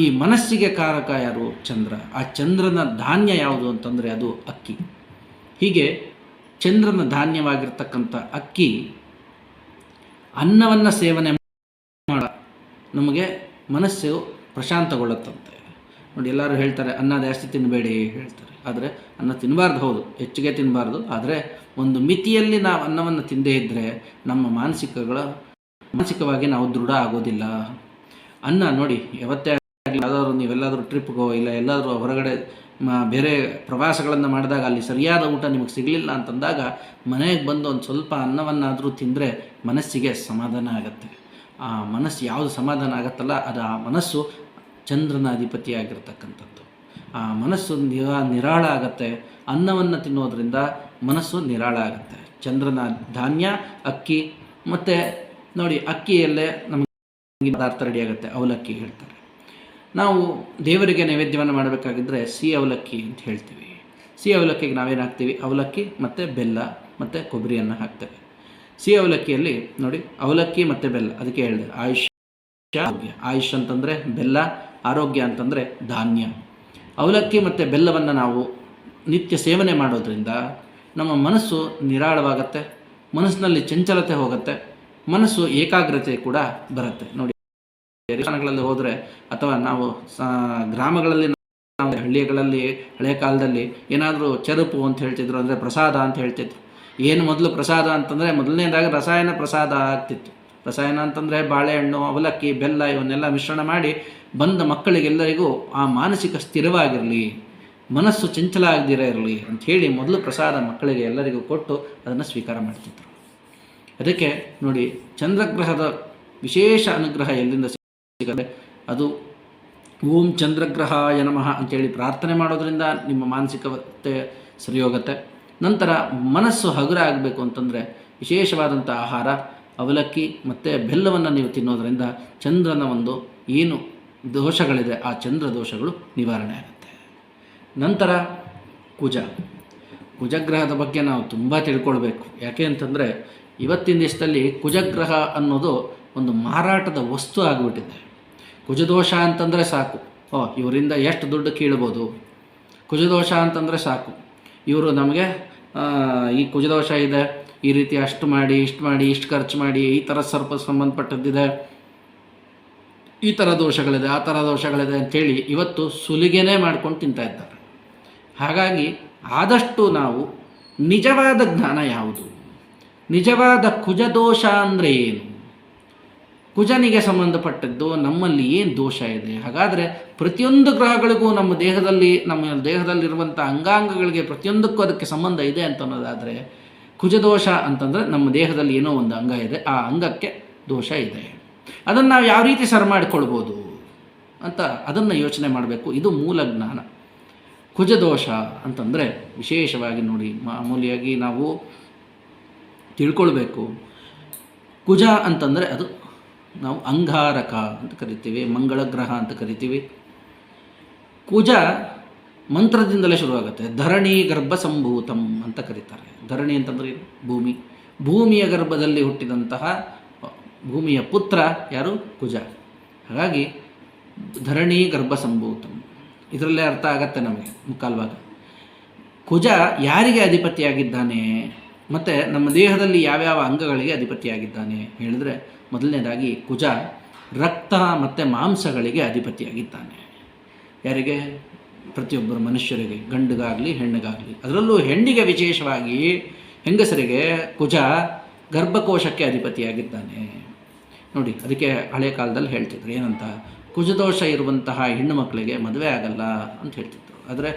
ಈ ಮನಸ್ಸಿಗೆ ಕಾರಕ ಯಾರು? ಚಂದ್ರ. ಆ ಚಂದ್ರನ ಧಾನ್ಯ ಯಾವುದು ಅಂತಂದರೆ ಅದು ಅಕ್ಕಿ. ಹೀಗೆ ಚಂದ್ರನ ಧಾನ್ಯವಾಗಿರ್ತಕ್ಕಂಥ ಅಕ್ಕಿ ಅನ್ನವನ್ನು ಸೇವನೆ ಮಾಡ ನಮಗೆ ಮನಸ್ಸು ಪ್ರಶಾಂತಗೊಳ್ಳುತ್ತಂತೆ ನೋಡಿ. ಎಲ್ಲರೂ ಹೇಳ್ತಾರೆ ಅನ್ನ ಜಾಸ್ತಿ ತಿನ್ನಬೇಡಿ ಹೇಳ್ತಾರೆ, ಆದರೆ ಅನ್ನ ತಿನ್ನಬಾರ್ದು, ಹೌದು ಹೆಚ್ಚಿಗೆ ತಿನ್ನಬಾರ್ದು. ಆದರೆ ಒಂದು ಮಿತಿಯಲ್ಲಿ ನಾವು ಅನ್ನವನ್ನು ತಿಂದೇ ಇದ್ದರೆ ನಮ್ಮ ಮಾನಸಿಕವಾಗಿ ನಾವು ದೃಢ ಆಗೋದಿಲ್ಲ. ಅನ್ನ ನೋಡಿ, ಯಾವತ್ತೇ ಆಗಲಿ ಯಾವುದಾದ್ರು ನೀವೆಲ್ಲಾದರೂ ಟ್ರಿಪ್ಗೋ ಇಲ್ಲ ಎಲ್ಲಾದರೂ ಹೊರಗಡೆ ಬೇರೆ ಪ್ರವಾಸಗಳನ್ನು ಮಾಡಿದಾಗ ಅಲ್ಲಿ ಸರಿಯಾದ ಊಟ ನಿಮಗೆ ಸಿಗಲಿಲ್ಲ ಅಂತಂದಾಗ ಮನೆಗೆ ಬಂದು ಒಂದು ಸ್ವಲ್ಪ ಅನ್ನವನ್ನಾದರೂ ತಿಂದರೆ ಮನಸ್ಸಿಗೆ ಸಮಾಧಾನ ಆಗುತ್ತೆ. ಆ ಮನಸ್ಸು ಯಾವುದು ಸಮಾಧಾನ ಆಗುತ್ತಲ್ಲ ಅದು ಆ ಮನಸ್ಸು ಚಂದ್ರನ ಅಧಿಪತಿಯಾಗಿರ್ತಕ್ಕಂಥದ್ದು. ಆ ಮನಸ್ಸು ನಿರಾಳ ಆಗತ್ತೆ. ಅನ್ನವನ್ನು ತಿನ್ನೋದ್ರಿಂದ ಮನಸ್ಸು ನಿರಾಳ ಆಗುತ್ತೆ. ಚಂದ್ರನ ಧಾನ್ಯ ಅಕ್ಕಿ. ಮತ್ತು ನೋಡಿ, ಅಕ್ಕಿಯಲ್ಲೇ ನಮಗೆ ಪದಾರ್ಥ ರೆಡಿ ಆಗುತ್ತೆ. ಅವಲಕ್ಕಿ ಹೇಳ್ತಾರೆ. ನಾವು ದೇವರಿಗೆ ನೈವೇದ್ಯವನ್ನು ಮಾಡಬೇಕಾಗಿದ್ದರೆ ಸಿಹಿ ಅವಲಕ್ಕಿ ಅಂತ ಹೇಳ್ತೀವಿ. ಸಿಹಿ ಅವಲಕ್ಕಿಗೆ ನಾವೇನು ಹಾಕ್ತೀವಿ? ಅವಲಕ್ಕಿ ಮತ್ತು ಬೆಲ್ಲ ಮತ್ತು ಕೊಬ್ಬರಿಯನ್ನು ಹಾಕ್ತೇವೆ. ಸಿಹಿ ಅವಲಕ್ಕಿಯಲ್ಲಿ ನೋಡಿ, ಅವಲಕ್ಕಿ ಮತ್ತು ಬೆಲ್ಲ, ಅದಕ್ಕೆ ಹೇಳಿದೆ ಆರೋಗ್ಯ. ಆಯುಷ್ ಅಂತಂದರೆ ಬೆಲ್ಲ, ಆರೋಗ್ಯ ಅಂತಂದರೆ ಧಾನ್ಯ. ಅವಲಕ್ಕಿ ಮತ್ತು ಬೆಲ್ಲವನ್ನು ನಾವು ನಿತ್ಯ ಸೇವನೆ ಮಾಡೋದ್ರಿಂದ ನಮ್ಮ ಮನಸ್ಸು ನಿರಾಳವಾಗತ್ತೆ, ಮನಸ್ಸಿನಲ್ಲಿ ಚಂಚಲತೆ ಹೋಗುತ್ತೆ, ಮನಸ್ಸು ಏಕಾಗ್ರತೆ ಕೂಡ ಬರುತ್ತೆ ನೋಡಿ. ದೇವಸ್ಥಾನಗಳಲ್ಲಿ ಹೋದರೆ ಅಥವಾ ನಾವು ಗ್ರಾಮಗಳಲ್ಲಿ ನಾವು ಹಳ್ಳಿಗಳಲ್ಲಿ ಹಳೆಯ ಕಾಲದಲ್ಲಿ ಏನಾದರೂ ಚರುಪು ಅಂತ ಹೇಳ್ತಿದ್ರು, ಅಂದರೆ ಪ್ರಸಾದ ಅಂತ ಹೇಳ್ತಿದ್ರು. ಏನು ಮೊದಲು ಪ್ರಸಾದ ಅಂತಂದರೆ ಮೊದಲನೇದಾಗಿ ರಸಾಯನ ಪ್ರಸಾದ ಆಗ್ತಿತ್ತು. ರಸಾಯನ ಅಂತಂದರೆ ಬಾಳೆಹಣ್ಣು, ಅವಲಕ್ಕಿ, ಬೆಲ್ಲ ಇವನ್ನೆಲ್ಲ ಮಿಶ್ರಣ ಮಾಡಿ ಬಂದ ಮಕ್ಕಳಿಗೆಲ್ಲರಿಗೂ ಆ ಮಾನಸಿಕ ಸ್ಥಿರವಾಗಿರಲಿ, ಮನಸ್ಸು ಚಂಚಲ ಆಗದಿರ ಇರಲಿ ಅಂಥೇಳಿ ಮೊದಲು ಪ್ರಸಾದ ಮಕ್ಕಳಿಗೆ ಎಲ್ಲರಿಗೂ ಕೊಟ್ಟು ಅದನ್ನು ಸ್ವೀಕಾರ ಮಾಡ್ತಿದ್ರು. ಅದಕ್ಕೆ ನೋಡಿ, ಚಂದ್ರಗ್ರಹದ ವಿಶೇಷ ಅನುಗ್ರಹ ಎಲ್ಲಿಂದ ಸಿಗುತ್ತೆ? ಅದು ಓಂ ಚಂದ್ರಗ್ರಹಾಯ ನಮಃ ಅಂತೇಳಿ ಪ್ರಾರ್ಥನೆ ಮಾಡೋದ್ರಿಂದ ನಿಮ್ಮ ಮಾನಸಿಕತೆ ಸರಿ ಹೋಗುತ್ತೆ. ನಂತರ ಮನಸ್ಸು ಹಗುರ ಆಗಬೇಕು ಅಂತಂದರೆ ವಿಶೇಷವಾದಂಥ ಆಹಾರ ಅವಲಕ್ಕಿ ಮತ್ತು ಬೆಲ್ಲವನ್ನು ನೀವು ತಿನ್ನೋದರಿಂದ ಚಂದ್ರನ ಒಂದು ಏನು ದೋಷಗಳಿದೆ ಆ ಚಂದ್ರ ದೋಷಗಳು ನಿವಾರಣೆ ಆಗುತ್ತೆ. ನಂತರ ಕುಜಗ್ರಹದ ಬಗ್ಗೆ ನಾವು ತುಂಬ ತಿಳ್ಕೊಳ್ಬೇಕು. ಯಾಕೆ ಅಂತಂದರೆ ಇವತ್ತಿನ ದೇಶದಲ್ಲಿ ಕುಜಗ್ರಹ ಅನ್ನೋದು ಒಂದು ಮಾರಾಟದ ವಸ್ತು ಆಗಿಬಿಟ್ಟಿದೆ. ಕುಜದೋಷ ಅಂತಂದರೆ ಸಾಕು, ಇವರಿಂದ ಎಷ್ಟು ದುಡ್ಡು ಕೀಳ್ಬೋದು. ಕುಜದೋಷ ಅಂತಂದರೆ ಸಾಕು, ಇವರು ನಮಗೆ ಈ ಕುಜದೋಷ ಇದೆ, ಈ ರೀತಿ ಅಷ್ಟು ಮಾಡಿ ಇಷ್ಟು ಖರ್ಚು ಮಾಡಿ, ಈ ಥರ ಸ್ವಲ್ಪ ಸಂಬಂಧಪಟ್ಟದ್ದಿದೆ, ಈ ಥರ ದೋಷಗಳಿದೆ, ಆ ಥರ ದೋಷಗಳಿದೆ ಅಂಥೇಳಿ ಇವತ್ತು ಸುಲಿಗೆನೇ ಮಾಡ್ಕೊಂಡು ತಿಂತಾ ಇದ್ದಾರೆ. ಹಾಗಾಗಿ ಆದಷ್ಟು ನಾವು ನಿಜವಾದ ಜ್ಞಾನ ಯಾವುದು, ನಿಜವಾದ ಕುಜದೋಷ ಅಂದರೆ ಏನು, ಕುಜನಿಗೆ ಸಂಬಂಧಪಟ್ಟದ್ದು ನಮ್ಮಲ್ಲಿ ಏನು ದೋಷ ಇದೆ. ಹಾಗಾದರೆ ಪ್ರತಿಯೊಂದು ಗ್ರಹಗಳಿಗೂ ನಮ್ಮ ದೇಹದಲ್ಲಿರುವಂಥ ಅಂಗಾಂಗಗಳಿಗೆ ಪ್ರತಿಯೊಂದಕ್ಕೂ ಅದಕ್ಕೆ ಸಂಬಂಧ ಇದೆ ಅಂತ ಅನ್ನೋದಾದರೆ, ಕುಜದೋಷ ಅಂತಂದರೆ ನಮ್ಮ ದೇಹದಲ್ಲಿ ಏನೋ ಒಂದು ಅಂಗ ಇದೆ, ಆ ಅಂಗಕ್ಕೆ ದೋಷ ಇದೆ. ಅದನ್ನು ನಾವು ಯಾವ ರೀತಿ ಸರಿ ಮಾಡಿಕೊಳ್ಬೋದು ಅಂತ ಅದನ್ನು ಯೋಚನೆ ಮಾಡಬೇಕು. ಇದು ಮೂಲ ಜ್ಞಾನ. ಕುಜದೋಷ ಅಂತಂದರೆ ವಿಶೇಷವಾಗಿ ನೋಡಿ, ಮಾಮೂಲಿಯಾಗಿ ನಾವು ತಿಳ್ಕೊಳ್ಬೇಕು. ಕುಜ ಅಂತಂದರೆ ಅದು ನಾವು ಅಂಗಾರಕ ಅಂತ ಕರಿತೀವಿ, ಮಂಗಳ ಗ್ರಹ ಅಂತ ಕರಿತೀವಿ. ಕುಜ ಮಂತ್ರದಿಂದಲೇ ಶುರುವಾಗುತ್ತೆ. ಧರಣಿ ಗರ್ಭ ಸಂಭೂತಂ ಅಂತ ಕರೀತಾರೆ. ಧರಣಿ ಅಂತಂದರೆ ಭೂಮಿಯ ಗರ್ಭದಲ್ಲಿ ಹುಟ್ಟಿದಂತಹ ಭೂಮಿಯ ಪುತ್ರ ಯಾರು? ಕುಜ. ಹಾಗಾಗಿ ಧರಣಿ ಗರ್ಭ ಸಂಭೂತಂ ಇದರಲ್ಲೇ ಅರ್ಥ ಆಗತ್ತೆ ನಮಗೆ ಮುಕ್ಕಾಲ್ವಾಗ. ಕುಜ ಯಾರಿಗೆ ಅಧಿಪತಿಯಾಗಿದ್ದಾನೆ ಮತ್ತು ನಮ್ಮ ದೇಹದಲ್ಲಿ ಯಾವ್ಯಾವ ಅಂಗಗಳಿಗೆ ಅಧಿಪತಿಯಾಗಿದ್ದಾನೆ ಹೇಳಿದರೆ, ಮೊದಲನೇದಾಗಿ ಕುಜ ರಕ್ತ ಮತ್ತು ಮಾಂಸಗಳಿಗೆ ಅಧಿಪತಿಯಾಗಿದ್ದಾನೆ. ಯಾರಿಗೆ? ಪ್ರತಿಯೊಬ್ಬರು ಮನುಷ್ಯರಿಗೆ, ಗಂಡಿಗಾಗಲಿ ಹೆಣ್ಣಿಗಾಗಲಿ. ಅದರಲ್ಲೂ ಹೆಣ್ಣಿಗೆ ವಿಶೇಷವಾಗಿ ಹೆಂಗಸರಿಗೆ ಕುಜ ಗರ್ಭಕೋಶಕ್ಕೆ ಅಧಿಪತಿಯಾಗಿದ್ದಾನೆ ನೋಡಿ. ಅದಕ್ಕೆ ಹಳೆಯ ಕಾಲದಲ್ಲಿ ಹೇಳ್ತಿದ್ರು ಏನಂತ, ಕುಜದೋಷ ಇರುವಂತಹ ಹೆಣ್ಣು ಮಕ್ಕಳಿಗೆ ಮದುವೆ ಆಗಲ್ಲ ಅಂತ ಹೇಳ್ತಿದ್ರು. ಆದರೆ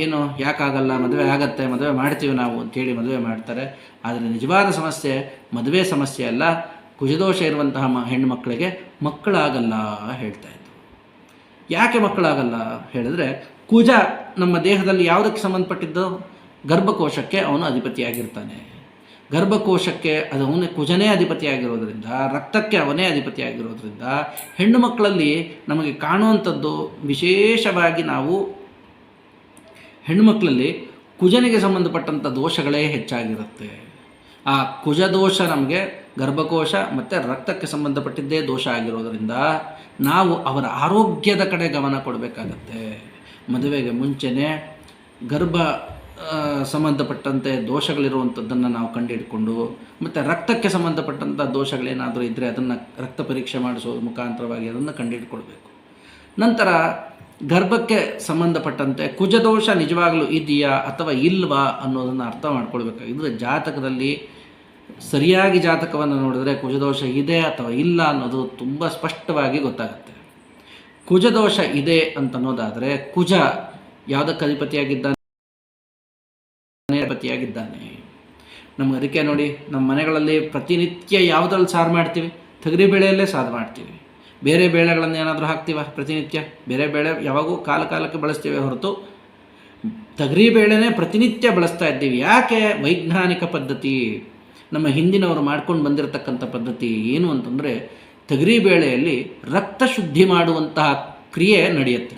ಏನು ಯಾಕಾಗಲ್ಲ, ಮದುವೆ ಆಗತ್ತೆ, ಮದುವೆ ಮಾಡ್ತೀವಿ ನಾವು ಅಂತೇಳಿ ಮದುವೆ ಮಾಡ್ತಾರೆ. ಆದರೆ ನಿಜವಾದ ಸಮಸ್ಯೆ ಮದುವೆ ಸಮಸ್ಯೆ ಅಲ್ಲ, ಕುಜದೋಷ ಇರುವಂತಹ ಹೆಣ್ಣುಮಕ್ಕಳಿಗೆ ಮಕ್ಕಳಾಗಲ್ಲ ಹೇಳ್ತಾ ಇದ್ರು. ಯಾಕೆ ಮಕ್ಕಳಾಗಲ್ಲ ಹೇಳಿದ್ರೆ, ಕುಜ ನಮ್ಮ ದೇಹದಲ್ಲಿ ಯಾವುದಕ್ಕೆ ಸಂಬಂಧಪಟ್ಟಿದ್ದು? ಗರ್ಭಕೋಶಕ್ಕೆ ಅವನು ಅಧಿಪತಿಯಾಗಿರ್ತಾನೆ. ಗರ್ಭಕೋಶಕ್ಕೆ ಅದು ಅವನೇ ಕುಜನೇ ಅಧಿಪತಿಯಾಗಿರೋದ್ರಿಂದ, ರಕ್ತಕ್ಕೆ ಅವನೇ ಅಧಿಪತಿಯಾಗಿರೋದ್ರಿಂದ ಹೆಣ್ಣು ಮಕ್ಕಳಲ್ಲಿ ನಮಗೆ ಕಾಣುವಂಥದ್ದು ವಿಶೇಷವಾಗಿ ನಾವು ಹೆಣ್ಣುಮಕ್ಕಳಲ್ಲಿ ಕುಜನಿಗೆ ಸಂಬಂಧಪಟ್ಟಂಥ ದೋಷಗಳೇ ಹೆಚ್ಚಾಗಿರುತ್ತೆ. ಆ ಕುಜ ದೋಷ ನಮಗೆ ಗರ್ಭಕೋಶ ಮತ್ತು ರಕ್ತಕ್ಕೆ ಸಂಬಂಧಪಟ್ಟಿದ್ದೇ ದೋಷ ಆಗಿರೋದರಿಂದ ನಾವು ಅವರ ಆರೋಗ್ಯದ ಕಡೆ ಗಮನ ಕೊಡಬೇಕಾಗತ್ತೆ. ಮದುವೆಗೆ ಮುಂಚೆನೇ ಗರ್ಭ ಸಂಬಂಧಪಟ್ಟಂತೆ ದೋಷಗಳಿರುವಂಥದ್ದನ್ನು ನಾವು ಕಂಡುಹಿಡ್ಕೊಂಡು, ಮತ್ತು ರಕ್ತಕ್ಕೆ ಸಂಬಂಧಪಟ್ಟಂಥ ದೋಷಗಳೇನಾದರೂ ಇದ್ದರೆ ಅದನ್ನು ರಕ್ತ ಪರೀಕ್ಷೆ ಮಾಡಿಸೋದು ಮುಖಾಂತರವಾಗಿ ಅದನ್ನು ಕಂಡುಹಿಡ್ಕೊಳ್ಬೇಕು. ನಂತರ ಗರ್ಭಕ್ಕೆ ಸಂಬಂಧಪಟ್ಟಂತೆ ಕುಜದೋಷ ನಿಜವಾಗಲೂ ಇದೆಯಾ ಅಥವಾ ಇಲ್ವಾ ಅನ್ನೋದನ್ನು ಅರ್ಥ ಮಾಡ್ಕೊಳ್ಬೇಕಾಗಿದ್ದರೆ, ಜಾತಕದಲ್ಲಿ ಸರಿಯಾಗಿ ಜಾತಕವನ್ನು ನೋಡಿದ್ರೆ ಕುಜದೋಷ ಇದೆ ಅಥವಾ ಇಲ್ಲ ಅನ್ನೋದು ತುಂಬ ಸ್ಪಷ್ಟವಾಗಿ ಗೊತ್ತಾಗುತ್ತೆ. ಕುಜದೋಷ ಇದೆ ಅಂತನ್ನೋದಾದರೆ, ಕುಜ ಯಾವುದಕ್ಕೆ ಅಧಿಪತಿಯಾಗಿದ್ದಾನೆ? ಅಧಿಪತಿಯಾಗಿದ್ದಾನೆ. ನಮ್ಗೆ ಅದಕ್ಕೆ ನೋಡಿ, ನಮ್ಮ ಮನೆಗಳಲ್ಲಿ ಪ್ರತಿನಿತ್ಯ ಯಾವುದ್ರಲ್ಲಿ ಸಾರು ಮಾಡ್ತೀವಿ? ತೊಗರಿಬೇಳೆಯಲ್ಲೇ ಸಾರು ಮಾಡ್ತೀವಿ. ಬೇರೆ ಬೇಳೆಗಳನ್ನು ಏನಾದರೂ ಹಾಕ್ತೀವ ಪ್ರತಿನಿತ್ಯ? ಬೇರೆ ಬೇಳೆ ಯಾವಾಗೂ ಕಾಲಕ್ಕೆ ಬಳಸ್ತೀವಿ ಹೊರತು ತೊಗರಿಬೇಳೆನೇ ಪ್ರತಿನಿತ್ಯ ಬಳಸ್ತಾ ಇದ್ದೀವಿ. ಯಾಕೆ? ವೈಜ್ಞಾನಿಕ ಪದ್ಧತಿ, ನಮ್ಮ ಹಿಂದಿನವರು ಮಾಡ್ಕೊಂಡು ಬಂದಿರತಕ್ಕಂಥ ಪದ್ಧತಿ ಏನು ಅಂತಂದರೆ, ತೊಗರಿಬೇಳೆಯಲ್ಲಿ ರಕ್ತ ಶುದ್ಧಿ ಮಾಡುವಂತಹ ಕ್ರಿಯೆ ನಡೆಯುತ್ತೆ.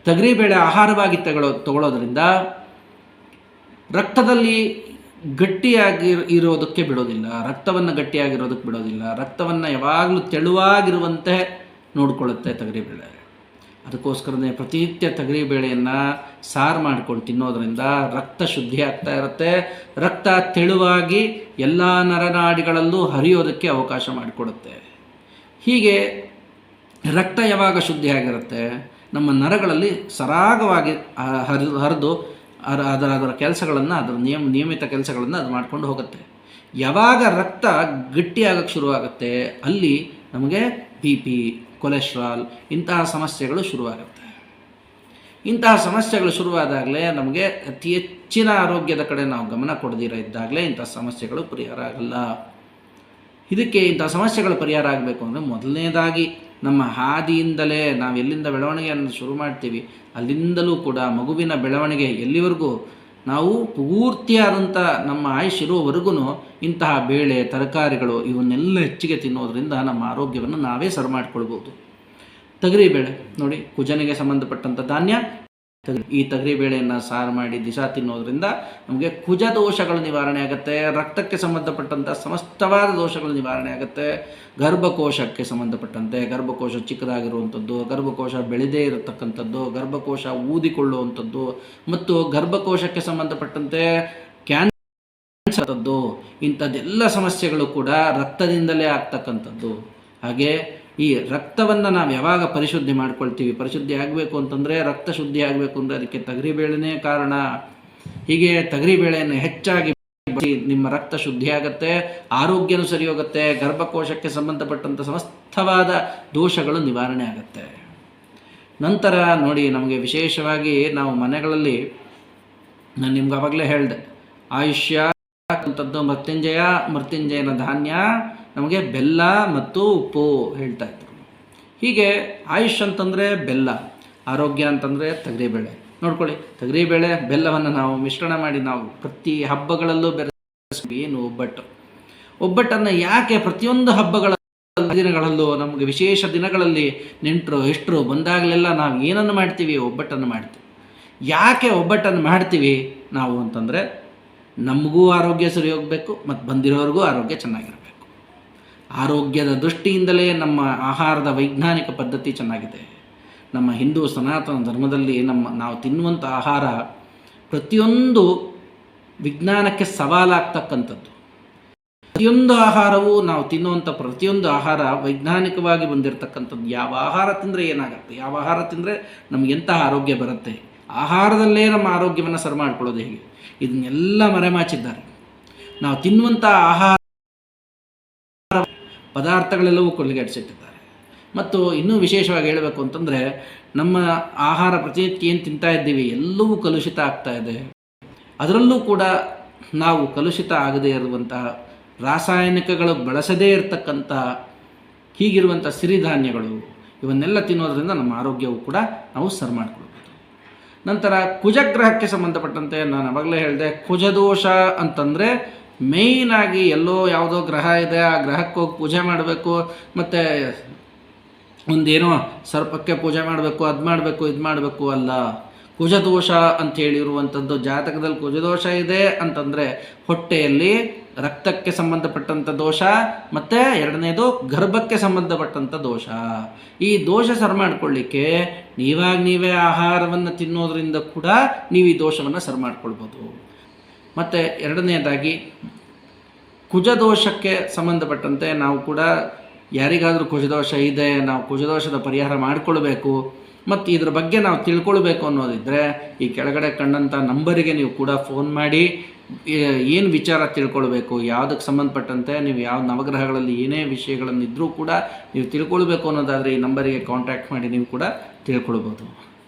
ತೊಗರಿಬೇಳೆ ಆಹಾರವಾಗಿ ತಗೊಳ್ಳೋದ್ರಿಂದ ರಕ್ತದಲ್ಲಿ ಗಟ್ಟಿಯಾಗಿ ಇರೋದಕ್ಕೆ ಬಿಡೋದಿಲ್ಲ, ರಕ್ತವನ್ನು ಗಟ್ಟಿಯಾಗಿರೋದಕ್ಕೆ ಬಿಡೋದಿಲ್ಲ, ರಕ್ತವನ್ನು ಯಾವಾಗಲೂ ತೆಳುವಾಗಿರುವಂತೆ ನೋಡಿಕೊಳ್ಳುತ್ತೆ ತೊಗರಿಬೇಳೆ. ಅದಕ್ಕೋಸ್ಕರನೇ ಪ್ರತಿನಿತ್ಯ ತೊಗರಿಬೇಳೆಯನ್ನು ಸಾರು ಮಾಡ್ಕೊಂಡು ತಿನ್ನೋದ್ರಿಂದ ರಕ್ತ ಶುದ್ಧಿ ಆಗ್ತಾ ಇರುತ್ತೆ. ರಕ್ತ ತೆಳುವಾಗಿ ಎಲ್ಲ ನರನಾಡಿಗಳಲ್ಲೂ ಹರಿಯೋದಕ್ಕೆ ಅವಕಾಶ ಮಾಡಿಕೊಡುತ್ತೆ. ಹೀಗೆ ರಕ್ತ ಯಾವಾಗ ಶುದ್ಧಿಯಾಗಿರುತ್ತೆ, ನಮ್ಮ ನರಗಳಲ್ಲಿ ಸರಾಗವಾಗಿ ಹರಿದು ಅದರ ಕೆಲಸಗಳನ್ನು, ಅದರ ನಿಯಮಿತ ಕೆಲಸಗಳನ್ನು ಅದು ಮಾಡ್ಕೊಂಡು ಹೋಗುತ್ತೆ. ಯಾವಾಗ ರಕ್ತ ಗಟ್ಟಿಯಾಗಕ್ಕೆ ಶುರುವಾಗುತ್ತೆ, ಅಲ್ಲಿ ನಮಗೆ BP, ಕೊಲೆಸ್ಟ್ರಾಲ್ ಇಂತಹ ಸಮಸ್ಯೆಗಳು ಶುರುವಾಗುತ್ತೆ. ಇಂತಹ ಸಮಸ್ಯೆಗಳು ಶುರುವಾದಾಗಲೇ ನಮಗೆ ಅತಿ ಹೆಚ್ಚಿನ ಆರೋಗ್ಯದ ಕಡೆ ನಾವು ಗಮನ ಕೊಡದಿರ ಇದ್ದಾಗಲೇ ಇಂಥ ಸಮಸ್ಯೆಗಳು ಪರಿಹಾರ ಆಗಲ್ಲ. ಇದಕ್ಕೆ ಇಂಥ ಸಮಸ್ಯೆಗಳು ಪರಿಹಾರ ಆಗಬೇಕು ಅಂದರೆ, ಮೊದಲನೇದಾಗಿ ನಮ್ಮ ಹಾದಿಯಿಂದಲೇ ನಾವು ಎಲ್ಲಿಂದ ಬೆಳವಣಿಗೆಯನ್ನು ಶುರು ಮಾಡ್ತೀವಿ ಅಲ್ಲಿಂದಲೂ ಕೂಡ ಮಗುವಿನ ಬೆಳವಣಿಗೆ ಎಲ್ಲಿವರೆಗೂ ನಾವು ಪೂರ್ತಿಯಾದಂಥ ನಮ್ಮ ಆಯುಷ್ ಇರೋವರೆಗೂ ಇಂತಹ ಬೇಳೆ, ತರಕಾರಿಗಳು ಇವನ್ನೆಲ್ಲ ಹೆಚ್ಚಿಗೆ ತಿನ್ನೋದ್ರಿಂದ ನಮ್ಮ ಆರೋಗ್ಯವನ್ನು ನಾವೇ ಸರಿ ಮಾಡಿಕೊಳ್ಬೋದು. ತೊಗರಿಬೇಳೆ ನೋಡಿ, ಕುಜನಿಗೆ ಸಂಬಂಧಪಟ್ಟಂಥ ಧಾನ್ಯ. ಈ ತೊಗರಿಬೇಳೆಯನ್ನು ಸಾರು ಮಾಡಿ ದಿವಸ ತಿನ್ನೋದ್ರಿಂದ ನಮಗೆ ಕುಜ ದೋಷಗಳು ನಿವಾರಣೆ ಆಗುತ್ತೆ. ರಕ್ತಕ್ಕೆ ಸಂಬಂಧಪಟ್ಟಂಥ ಸಮಸ್ತವಾದ ದೋಷಗಳು ನಿವಾರಣೆ ಆಗುತ್ತೆ. ಗರ್ಭಕೋಶಕ್ಕೆ ಸಂಬಂಧಪಟ್ಟಂತೆ, ಗರ್ಭಕೋಶ ಚಿಕ್ಕದಾಗಿರುವಂಥದ್ದು, ಗರ್ಭಕೋಶ ಬೆಳೆದೇ ಇರತಕ್ಕಂಥದ್ದು, ಗರ್ಭಕೋಶ ಊದಿಕೊಳ್ಳುವಂಥದ್ದು ಮತ್ತು ಗರ್ಭಕೋಶಕ್ಕೆ ಸಂಬಂಧಪಟ್ಟಂತೆ ಕ್ಯಾನ್ಸರ್ ಇಂಥದ್ದೆಲ್ಲ ಸಮಸ್ಯೆಗಳು ಕೂಡ ರಕ್ತದಿಂದಲೇ ಆಗ್ತಕ್ಕಂಥದ್ದು. ಹಾಗೆ ಈ ರಕ್ತವನ್ನು ನಾವು ಯಾವಾಗ ಪರಿಶುದ್ಧಿ ಮಾಡ್ಕೊಳ್ತೀವಿ, ಪರಿಶುದ್ಧಿ ಆಗಬೇಕು ಅಂತಂದರೆ, ರಕ್ತ ಶುದ್ಧಿ ಆಗಬೇಕು ಅಂದರೆ ಅದಕ್ಕೆ ತೊಗರಿಬೇಳೆನೇ ಕಾರಣ. ಹೀಗೆ ತೊಗರಿಬೇಳೆಯನ್ನು ಹೆಚ್ಚಾಗಿ ನಿಮ್ಮ ರಕ್ತ ಶುದ್ಧಿ ಆಗುತ್ತೆ, ಆರೋಗ್ಯನೂ ಸರಿ ಹೋಗುತ್ತೆ, ಗರ್ಭಕೋಶಕ್ಕೆ ಸಂಬಂಧಪಟ್ಟಂಥ ಸಮಸ್ತವಾದ ದೋಷಗಳು ನಿವಾರಣೆ ಆಗುತ್ತೆ. ನಂತರ ನೋಡಿ, ನಮಗೆ ವಿಶೇಷವಾಗಿ ನಾವು ಮನೆಗಳಲ್ಲಿ, ನಾನು ನಿಮ್ಗೆ ಆವಾಗಲೇ ಹೇಳಿದೆ, ಆಯುಷ್ಯ ಅಂತದ್ದು ಮೃತ್ಯುಂಜಯನ ಧಾನ್ಯ ನಮಗೆ ಬೆಲ್ಲ ಮತ್ತು ಉಪ್ಪು ಹೇಳ್ತಾ ಇದ್ರು. ಹೀಗೆ ಆಯುಷ್ ಅಂತಂದರೆ ಬೆಲ್ಲ, ಆರೋಗ್ಯ ಅಂತಂದರೆ ತೊಗರಿಬೇಳೆ. ನೋಡ್ಕೊಳ್ಳಿ, ತೊಗರಿಬೇಳೆ ಬೆಲ್ಲವನ್ನು ನಾವು ಮಿಶ್ರಣ ಮಾಡಿ ನಾವು ಪ್ರತಿ ಹಬ್ಬಗಳಲ್ಲೂ ಏನು ಒಬ್ಬಟ್ಟನ್ನು ಯಾಕೆ ಪ್ರತಿಯೊಂದು ಹಬ್ಬಗಳ ದಿನಗಳಲ್ಲೂ, ನಮಗೆ ವಿಶೇಷ ದಿನಗಳಲ್ಲಿ ನೆಂಟರು ಎಷ್ಟರು ಬಂದಾಗಲೆಲ್ಲ ನಾವು ಏನನ್ನು ಮಾಡ್ತೀವಿ? ಒಬ್ಬಟ್ಟನ್ನು ಮಾಡ್ತೀವಿ. ಯಾಕೆ ಒಬ್ಬಟ್ಟನ್ನು ಮಾಡ್ತೀವಿ ನಾವು ಅಂತಂದರೆ, ನಮಗೂ ಆರೋಗ್ಯ ಸರಿ ಹೋಗಬೇಕು ಮತ್ತು ಬಂದಿರೋರಿಗೂ ಆರೋಗ್ಯ ಚೆನ್ನಾಗಿರಬೇಕು. ಆರೋಗ್ಯದ ದೃಷ್ಟಿಯಿಂದಲೇ ನಮ್ಮ ಆಹಾರದ ವೈಜ್ಞಾನಿಕ ಪದ್ಧತಿ ಚೆನ್ನಾಗಿದೆ. ನಮ್ಮ ಹಿಂದೂ ಸನಾತನ ಧರ್ಮದಲ್ಲಿ ನಾವು ತಿನ್ನುವಂಥ ಆಹಾರ ಪ್ರತಿಯೊಂದು ವಿಜ್ಞಾನಕ್ಕೆ ಸವಾಲಾಗ್ತಕ್ಕಂಥದ್ದು. ಪ್ರತಿಯೊಂದು ಆಹಾರವು, ನಾವು ತಿನ್ನುವಂಥ ಪ್ರತಿಯೊಂದು ಆಹಾರ ವೈಜ್ಞಾನಿಕವಾಗಿ ಬಂದಿರತಕ್ಕಂಥದ್ದು. ಯಾವ ಆಹಾರ ತಿಂದರೆ ಏನಾಗುತ್ತೆ, ಯಾವ ಆಹಾರ ತಿಂದರೆ ನಮಗೆ ಎಂತಹ ಆರೋಗ್ಯ ಬರುತ್ತೆ, ಆಹಾರದಲ್ಲೇ ನಮ್ಮ ಆರೋಗ್ಯವನ್ನು ಸರಿ ಮಾಡ್ಕೊಳ್ಳೋದು ಹೇಗೆ, ಇದನ್ನೆಲ್ಲ ಮರೆಮಾಚಿದ್ದಾರೆ. ನಾವು ತಿನ್ನುವಂಥ ಆಹಾರ ಪದಾರ್ಥಗಳೆಲ್ಲವೂ ಕೊಲ್ಲಿಗಡಿಸಿಟ್ಟಿದ್ದಾರೆ. ಮತ್ತು ಇನ್ನೂ ವಿಶೇಷವಾಗಿ ಹೇಳಬೇಕು ಅಂತಂದರೆ ನಮ್ಮ ಆಹಾರ ಪ್ರತಿನಿತ್ಯ ಏನು ತಿಂತಾ ಇದ್ದೀವಿ ಎಲ್ಲವೂ ಕಲುಷಿತ ಆಗ್ತಾ ಇದೆ. ಅದರಲ್ಲೂ ಕೂಡ ನಾವು ಕಲುಷಿತ ಆಗದೇ ಇರುವಂತಹ ರಾಸಾಯನಿಕಗಳು ಬಳಸದೇ ಇರತಕ್ಕಂಥ ಹೀಗಿರುವಂಥ ಸಿರಿಧಾನ್ಯಗಳು ಇವನ್ನೆಲ್ಲ ತಿನ್ನೋದ್ರಿಂದ ನಮ್ಮ ಆರೋಗ್ಯವು ಕೂಡ ನಾವು ಸರಿ ಮಾಡ್ಕೊಳ್ಬೋದು. ನಂತರ ಕುಜಗ್ರಹಕ್ಕೆ ಸಂಬಂಧಪಟ್ಟಂತೆ ನಾನು ಅವಾಗಲೇ ಹೇಳಿದೆ, ಕುಜದೋಷ ಅಂತಂದರೆ ಮೇಯ್ನಾಗಿ ಎಲ್ಲೋ ಯಾವುದೋ ಗ್ರಹ ಇದೆ, ಆ ಗ್ರಹಕ್ಕೆ ಹೋಗಿ ಪೂಜೆ ಮಾಡಬೇಕು, ಮತ್ತು ಒಂದೇನೋ ಸರ್ಪಕ್ಕೆ ಪೂಜೆ ಮಾಡಬೇಕು, ಅದು ಮಾಡಬೇಕು ಇದು ಮಾಡಬೇಕು ಅಲ್ಲ. ಕುಜದೋಷ ಅಂತ ಹೇಳಿರುವಂಥದ್ದು, ಜಾತಕದಲ್ಲಿ ಕುಜದೋಷ ಇದೆ ಅಂತಂದರೆ ಹೊಟ್ಟೆಯಲ್ಲಿ ರಕ್ತಕ್ಕೆ ಸಂಬಂಧಪಟ್ಟಂಥ ದೋಷ, ಮತ್ತು ಎರಡನೇದು ಗರ್ಭಕ್ಕೆ ಸಂಬಂಧಪಟ್ಟಂಥ ದೋಷ. ಈ ದೋಷ ಸರಿ ಮಾಡ್ಕೊಳ್ಳಿಕ್ಕೆ ನೀವೇ ಆಹಾರವನ್ನು ತಿನ್ನೋದ್ರಿಂದ ಕೂಡ ನೀವು ಈ ದೋಷವನ್ನು ಸರಿ ಮಾಡ್ಕೊಳ್ಬೋದು. ಮತ್ತು ಎರಡನೇದಾಗಿ ಕುಜದೋಷಕ್ಕೆ ಸಂಬಂಧಪಟ್ಟಂತೆ ನಾವು ಕೂಡ ಯಾರಿಗಾದರೂ ಕುಜದೋಷ ಇದೆ, ನಾವು ಕುಜದೋಷದ ಪರಿಹಾರ ಮಾಡಿಕೊಳ್ಬೇಕು ಮತ್ತು ಇದ್ರ ಬಗ್ಗೆ ನಾವು ತಿಳ್ಕೊಳ್ಬೇಕು ಅನ್ನೋದಿದ್ದರೆ ಈ ಕೆಳಗಡೆ ಕಂಡಂಥ ನಂಬರಿಗೆ ನೀವು ಕೂಡ ಫೋನ್ ಮಾಡಿ ಏನು ವಿಚಾರ ತಿಳ್ಕೊಳ್ಬೇಕು, ಯಾವುದಕ್ಕೆ ಸಂಬಂಧಪಟ್ಟಂತೆ ನೀವು ಯಾವ ನವಗ್ರಹಗಳಲ್ಲಿ ಏನೇ ವಿಷಯಗಳನ್ನಿದ್ದರೂ ಕೂಡ ನೀವು ತಿಳ್ಕೊಳ್ಬೇಕು ಅನ್ನೋದಾದರೆ ಈ ನಂಬರಿಗೆ ಕಾಂಟ್ಯಾಕ್ಟ್ ಮಾಡಿ ನೀವು ಕೂಡ ತಿಳ್ಕೊಳ್ಬೋದು.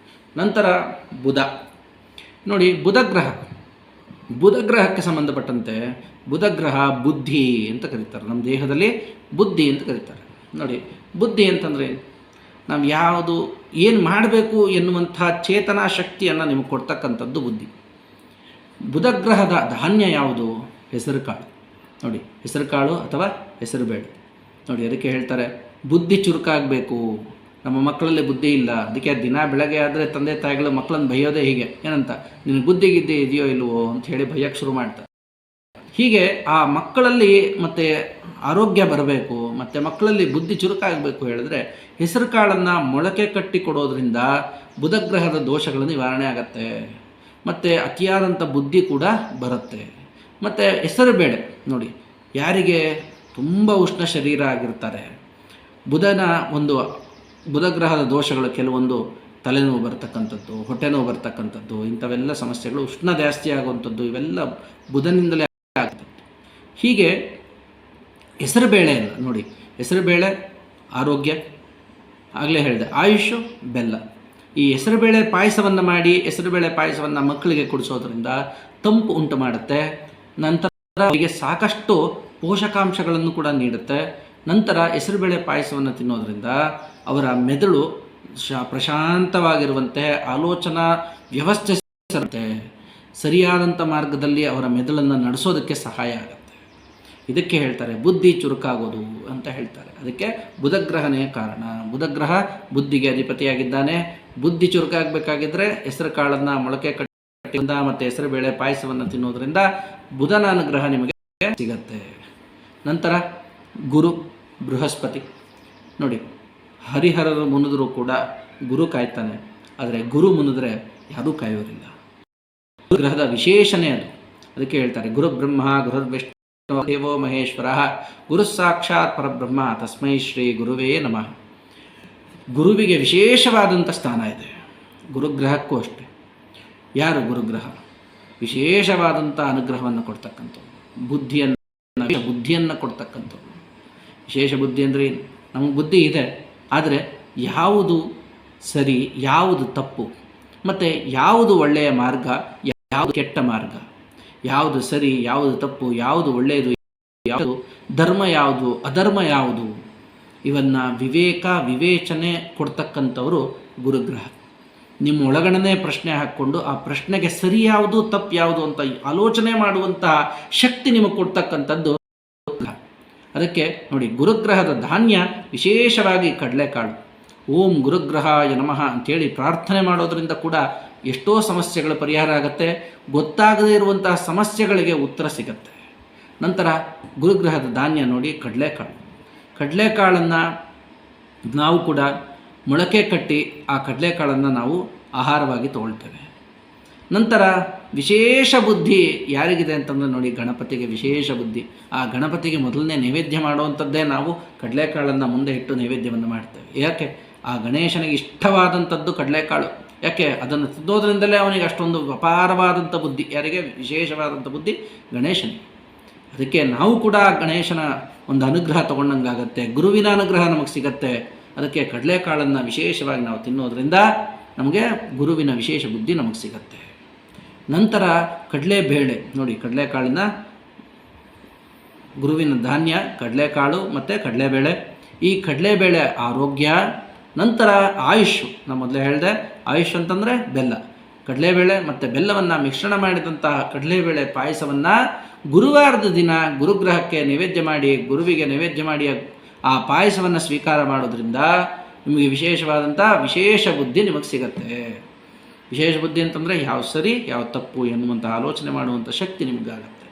ನಂತರ ಬುಧ ನೋಡಿ, ಬುಧಗ್ರಹಕ್ಕೆ ಸಂಬಂಧಪಟ್ಟಂತೆ ಬುಧಗ್ರಹ ಬುದ್ಧಿ ಅಂತ ಕರೀತಾರೆ, ನಮ್ಮ ದೇಹದಲ್ಲಿ ಬುದ್ಧಿ ಅಂತ ಕರೀತಾರೆ. ನೋಡಿ, ಬುದ್ಧಿ ಅಂತಂದರೆ ನಾವು ಏನು ಮಾಡಬೇಕು ಎನ್ನುವಂಥ ಚೇತನಾ ಶಕ್ತಿಯನ್ನು ನಿಮಗೆ ಕೊಡ್ತಕ್ಕಂಥದ್ದು ಬುದ್ಧಿ. ಬುಧಗ್ರಹದ ಧಾನ್ಯ ಯಾವುದು? ಹೆಸರು ಕಾಳು. ನೋಡಿ, ಹೆಸರು ಕಾಳು ಅಥವಾ ಹೆಸರು ಬೇಳೆ. ನೋಡಿ, ಅದಕ್ಕೆ ಹೇಳ್ತಾರೆ ಬುದ್ಧಿ ಚುರುಕಾಗಬೇಕು. ನಮ್ಮ ಮಕ್ಕಳಲ್ಲಿ ಬುದ್ಧಿ ಇಲ್ಲ, ಅದಕ್ಕೆ ದಿನ ಬೆಳಗ್ಗೆ ಆದರೆ ತಂದೆ ತಾಯಿಗಳು ಮಕ್ಕಳನ್ನು ಬೈಯೋದೇ ಹೀಗೆ, ಏನಂತ, ನಿನ್ನ ಬುದ್ಧಿಗಿದ್ದೆ ಇದೆಯೋ ಇಲ್ವೋ ಅಂತ ಹೇಳಿ ಬೈಯೋಕ್ಕೆ ಶುರು ಮಾಡ್ತಾರೆ. ಹೀಗೆ ಆ ಮಕ್ಕಳಲ್ಲಿ ಮತ್ತು ಆರೋಗ್ಯ ಬರಬೇಕು ಮತ್ತು ಮಕ್ಕಳಲ್ಲಿ ಬುದ್ಧಿ ಚುರುಕಾಗಬೇಕು ಹೇಳಿದ್ರೆ ಹೆಸರು ಕಾಳನ್ನು ಮೊಳಕೆ ಕಟ್ಟಿ ಕೊಡೋದ್ರಿಂದ ಬುಧಗ್ರಹದ ದೋಷಗಳು ನಿವಾರಣೆ ಆಗುತ್ತೆ ಮತ್ತು ಅತಿಯಾದಂಥ ಬುದ್ಧಿ ಕೂಡ ಬರುತ್ತೆ. ಮತ್ತು ಹೆಸರು ಬೇಳೆ ನೋಡಿ, ಯಾರಿಗೆ ತುಂಬ ಉಷ್ಣ ಶರೀರ ಆಗಿರ್ತಾರೆ, ಬುಧಗ್ರಹದ ದೋಷಗಳು ಕೆಲವೊಂದು ತಲೆನೋವು ಬರ್ತಕ್ಕಂಥದ್ದು, ಹೊಟ್ಟೆ ನೋವು ಬರ್ತಕ್ಕಂಥದ್ದು, ಇಂಥವೆಲ್ಲ ಸಮಸ್ಯೆಗಳು, ಉಷ್ಣ ಜಾಸ್ತಿ ಆಗುವಂಥದ್ದು, ಇವೆಲ್ಲ ಬುಧನಿಂದಲೇ ಆಗ್ತದೆ. ಹೀಗೆ ಹೆಸರುಬೇಳೆ ಎಲ್ಲ ನೋಡಿ, ಹೆಸರುಬೇಳೆ ಆರೋಗ್ಯ, ಆಗಲೇ ಹೇಳಿದೆ ಆಯುಷು ಬೆಲ್ಲ. ಈ ಹೆಸರುಬೇಳೆ ಪಾಯಸವನ್ನು ಮಾಡಿ ಹೆಸರುಬೇಳೆ ಪಾಯಸವನ್ನು ಮಕ್ಕಳಿಗೆ ಕುಡಿಸೋದ್ರಿಂದ ತಂಪು ಉಂಟು ಮಾಡುತ್ತೆ. ನಂತರ ಅವರಿಗೆ ಸಾಕಷ್ಟು ಪೋಷಕಾಂಶಗಳನ್ನು ಕೂಡ ನೀಡುತ್ತೆ. ನಂತರ ಹೆಸರುಬೇಳೆ ಪಾಯಸವನ್ನು ತಿನ್ನೋದ್ರಿಂದ ಅವರ ಮೆದುಳು ಪ್ರಶಾಂತವಾಗಿರುವಂತೆ ಆಲೋಚನಾ ವ್ಯವಸ್ಥೆ ಇರುತ್ತೆ, ಸರಿಯಾದಂಥ ಮಾರ್ಗದಲ್ಲಿ ಅವರ ಮೆದುಳನ್ನು ನಡೆಸೋದಕ್ಕೆ ಸಹಾಯ ಆಗುತ್ತೆ. ಇದಕ್ಕೆ ಹೇಳ್ತಾರೆ ಬುದ್ಧಿ ಚುರುಕಾಗೋದು ಅಂತ ಹೇಳ್ತಾರೆ. ಅದಕ್ಕೆ ಬುಧಗ್ರಹನೇ ಕಾರಣ. ಬುಧಗ್ರಹ ಬುದ್ಧಿಗೆ ಅಧಿಪತಿಯಾಗಿದ್ದಾನೆ. ಬುದ್ಧಿ ಚುರುಕಾಗಬೇಕಾಗಿದ್ದರೆ ಹೆಸರು ಕಾಳನ್ನು ಮೊಳಕೆ ಕಟ್ಟಿಂದ ಮತ್ತು ಹೆಸರು ಬೇಳೆ ಪಾಯಸವನ್ನು ತಿನ್ನೋದ್ರಿಂದ ಬುಧನ ಅನುಗ್ರಹ ನಿಮಗೆ ಸಿಗತ್ತೆ. ನಂತರ ಗುರು ಬೃಹಸ್ಪತಿ ನೋಡಿ, ಹರಿಹರರು ಮುನಿದ್ರು ಕೂಡ ಗುರು ಕಾಯ್ತಾನೆ, ಆದರೆ ಗುರು ಮುನಿದ್ರೆ ಯಾರೂ ಕಾಯೋರಿಲ್ಲ. ಗ್ರಹದ ವಿಶೇಷಣೆ ಅದು. ಅದಕ್ಕೆ ಹೇಳ್ತಾರೆ ಗುರು ಬ್ರಹ್ಮ ಗುರುರ್ವಿಷ್ಣು ದೇವೋ ಮಹೇಶ್ವರ ಗುರು ಸಾಕ್ಷಾತ್ ಪರಬ್ರಹ್ಮ ತಸ್ಮೈ ಶ್ರೀ ಗುರುವೇ ನಮಃ. ಗುರುವಿಗೆ ವಿಶೇಷವಾದಂಥ ಸ್ಥಾನ ಇದೆ. ಗುರುಗ್ರಹಕ್ಕೂ ಅಷ್ಟೆ. ಯಾರು ಗುರುಗ್ರಹ? ವಿಶೇಷವಾದಂಥ ಅನುಗ್ರಹವನ್ನು ಕೊಡ್ತಕ್ಕಂಥವ್ರು, ಬುದ್ಧಿಯನ್ನು ಕೊಡ್ತಕ್ಕಂಥವ್ರು. ವಿಶೇಷ ಬುದ್ಧಿ ಅಂದರೆ ನಮಗೆ ಬುದ್ಧಿ ಇದೆ, ಆದರೆ ಯಾವುದು ಸರಿ ಯಾವುದು ತಪ್ಪು ಮತ್ತು ಯಾವುದು ಒಳ್ಳೆಯ ಮಾರ್ಗ ಯಾವುದು ಕೆಟ್ಟ ಮಾರ್ಗ, ಯಾವುದು ಸರಿ ಯಾವುದು ತಪ್ಪು, ಯಾವುದು ಒಳ್ಳೆಯದು ಯಾವುದು ಧರ್ಮ ಯಾವುದು ಅಧರ್ಮ ಯಾವುದು, ಇವನ್ನು ವಿವೇಚನೆ ಕೊಡ್ತಕ್ಕಂಥವರು ಗುರುಗ್ರಹ. ನಿಮ್ಮ ಒಳಗಡೆ ಪ್ರಶ್ನೆ ಹಾಕ್ಕೊಂಡು ಆ ಪ್ರಶ್ನೆಗೆ ಸರಿ ಯಾವುದು ತಪ್ಪು ಯಾವುದು ಅಂತ ಆಲೋಚನೆ ಮಾಡುವಂತಹ ಶಕ್ತಿ ನಿಮಗೆ ಕೊಡ್ತಕ್ಕಂಥದ್ದು ಗುರುಗ್ರಹ. ಅದಕ್ಕೆ ನೋಡಿ, ಗುರುಗ್ರಹದ ಧಾನ್ಯ ವಿಶೇಷವಾಗಿ ಕಡಲೆಕಾಳು. ಓಂ ಗುರುಗ್ರಹಾಯ ನಮಃ ಅಂತೇಳಿ ಪ್ರಾರ್ಥನೆ ಮಾಡೋದರಿಂದ ಕೂಡ ಎಷ್ಟೋ ಸಮಸ್ಯೆಗಳ ಪರಿಹಾರ ಆಗುತ್ತೆ. ಗೊತ್ತಾಗದೇ ಇರುವಂತಹ ಸಮಸ್ಯೆಗಳಿಗೆ ಉತ್ತರ ಸಿಗುತ್ತೆ. ನಂತರ ಗುರುಗ್ರಹದ ಧಾನ್ಯ ನೋಡಿ ಕಡಲೆಕಾಳನ್ನು ನಾವು ಕೂಡ ಮೊಳಕೆ ಕಟ್ಟಿ ಆ ಕಡಲೆಕಾಳನ್ನು ನಾವು ಆಹಾರವಾಗಿ ತಗೊಳ್ತೇವೆ. ನಂತರ ವಿಶೇಷ ಬುದ್ಧಿ ಯಾರಿಗಿದೆ ಅಂತಂದರೆ ನೋಡಿ, ಗಣಪತಿಗೆ ವಿಶೇಷ ಬುದ್ಧಿ. ಆ ಗಣಪತಿಗೆ ಮೊದಲನೇ ನೈವೇದ್ಯ ಮಾಡುವಂಥದ್ದೇ ನಾವು ಕಡಲೆಕಾಳನ್ನು ಮುಂದೆ ಇಟ್ಟು ನೈವೇದ್ಯವನ್ನು ಮಾಡ್ತೇವೆ. ಯಾಕೆ? ಆ ಗಣೇಶನಿಗೆ ಇಷ್ಟವಾದಂಥದ್ದು ಕಡಲೆಕಾಳು. ಯಾಕೆ? ಅದನ್ನು ತಿನ್ನೋದ್ರಿಂದಲೇ ಅವನಿಗೆ ಅಷ್ಟೊಂದು ಅಪಾರವಾದಂಥ ಬುದ್ಧಿ. ಯಾರಿಗೆ? ವಿಶೇಷವಾದಂಥ ಬುದ್ಧಿ ಗಣೇಶನಿಗೆ. ಅದಕ್ಕೆ ನಾವು ಕೂಡ ಗಣೇಶನ ಒಂದು ಅನುಗ್ರಹ ತಗೊಂಡಂಗಾಗತ್ತೆ, ಗುರುವಿನ ಅನುಗ್ರಹ ನಮಗೆ ಸಿಗತ್ತೆ. ಅದಕ್ಕೆ ಕಡಲೆಕಾಳನ್ನು ವಿಶೇಷವಾಗಿ ನಾವು ತಿನ್ನೋದ್ರಿಂದ ನಮಗೆ ಗುರುವಿನ ವಿಶೇಷ ಬುದ್ಧಿ ನಮಗೆ ಸಿಗುತ್ತೆ. ನಂತರ ಕಡಲೆಬೇಳೆ ನೋಡಿ, ಕಡಲೆಕಾಳಿನ ಗುರುವಿನ ಧಾನ್ಯ ಕಡಲೆಕಾಳು ಮತ್ತು ಕಡಲೆಬೇಳೆ. ಈ ಕಡಲೆಬೇಳೆ ಆರೋಗ್ಯ, ನಂತರ ಆಯುಷ್. ನಾನು ಮೊದಲೇ ಹೇಳಿದೆ, ಆಯುಷ್ ಅಂತಂದರೆ ಬೆಲ್ಲ. ಕಡಲೆಬೇಳೆ ಮತ್ತು ಬೆಲ್ಲವನ್ನು ಮಿಶ್ರಣ ಮಾಡಿದಂತಹ ಕಡಲೆಬೇಳೆ ಪಾಯಸವನ್ನು ಗುರುವಾರದ ದಿನ ಗುರುಗ್ರಹಕ್ಕೆ ನೈವೇದ್ಯ ಮಾಡಿ, ಗುರುವಿಗೆ ನೈವೇದ್ಯ ಮಾಡಿ ಆ ಪಾಯಸವನ್ನು ಸ್ವೀಕಾರ ಮಾಡೋದ್ರಿಂದ ನಿಮಗೆ ವಿಶೇಷವಾದಂಥ ವಿಶೇಷ ಬುದ್ಧಿ ನಿಮಗೆ ಸಿಗತ್ತೆ. ವಿಶೇಷ ಬುದ್ಧಿ ಅಂತಂದರೆ ಯಾವ ಸರಿ ಯಾವ ತಪ್ಪು ಎನ್ನುವಂಥ ಆಲೋಚನೆ ಮಾಡುವಂಥ ಶಕ್ತಿ ನಿಮಗಾಗತ್ತೆ,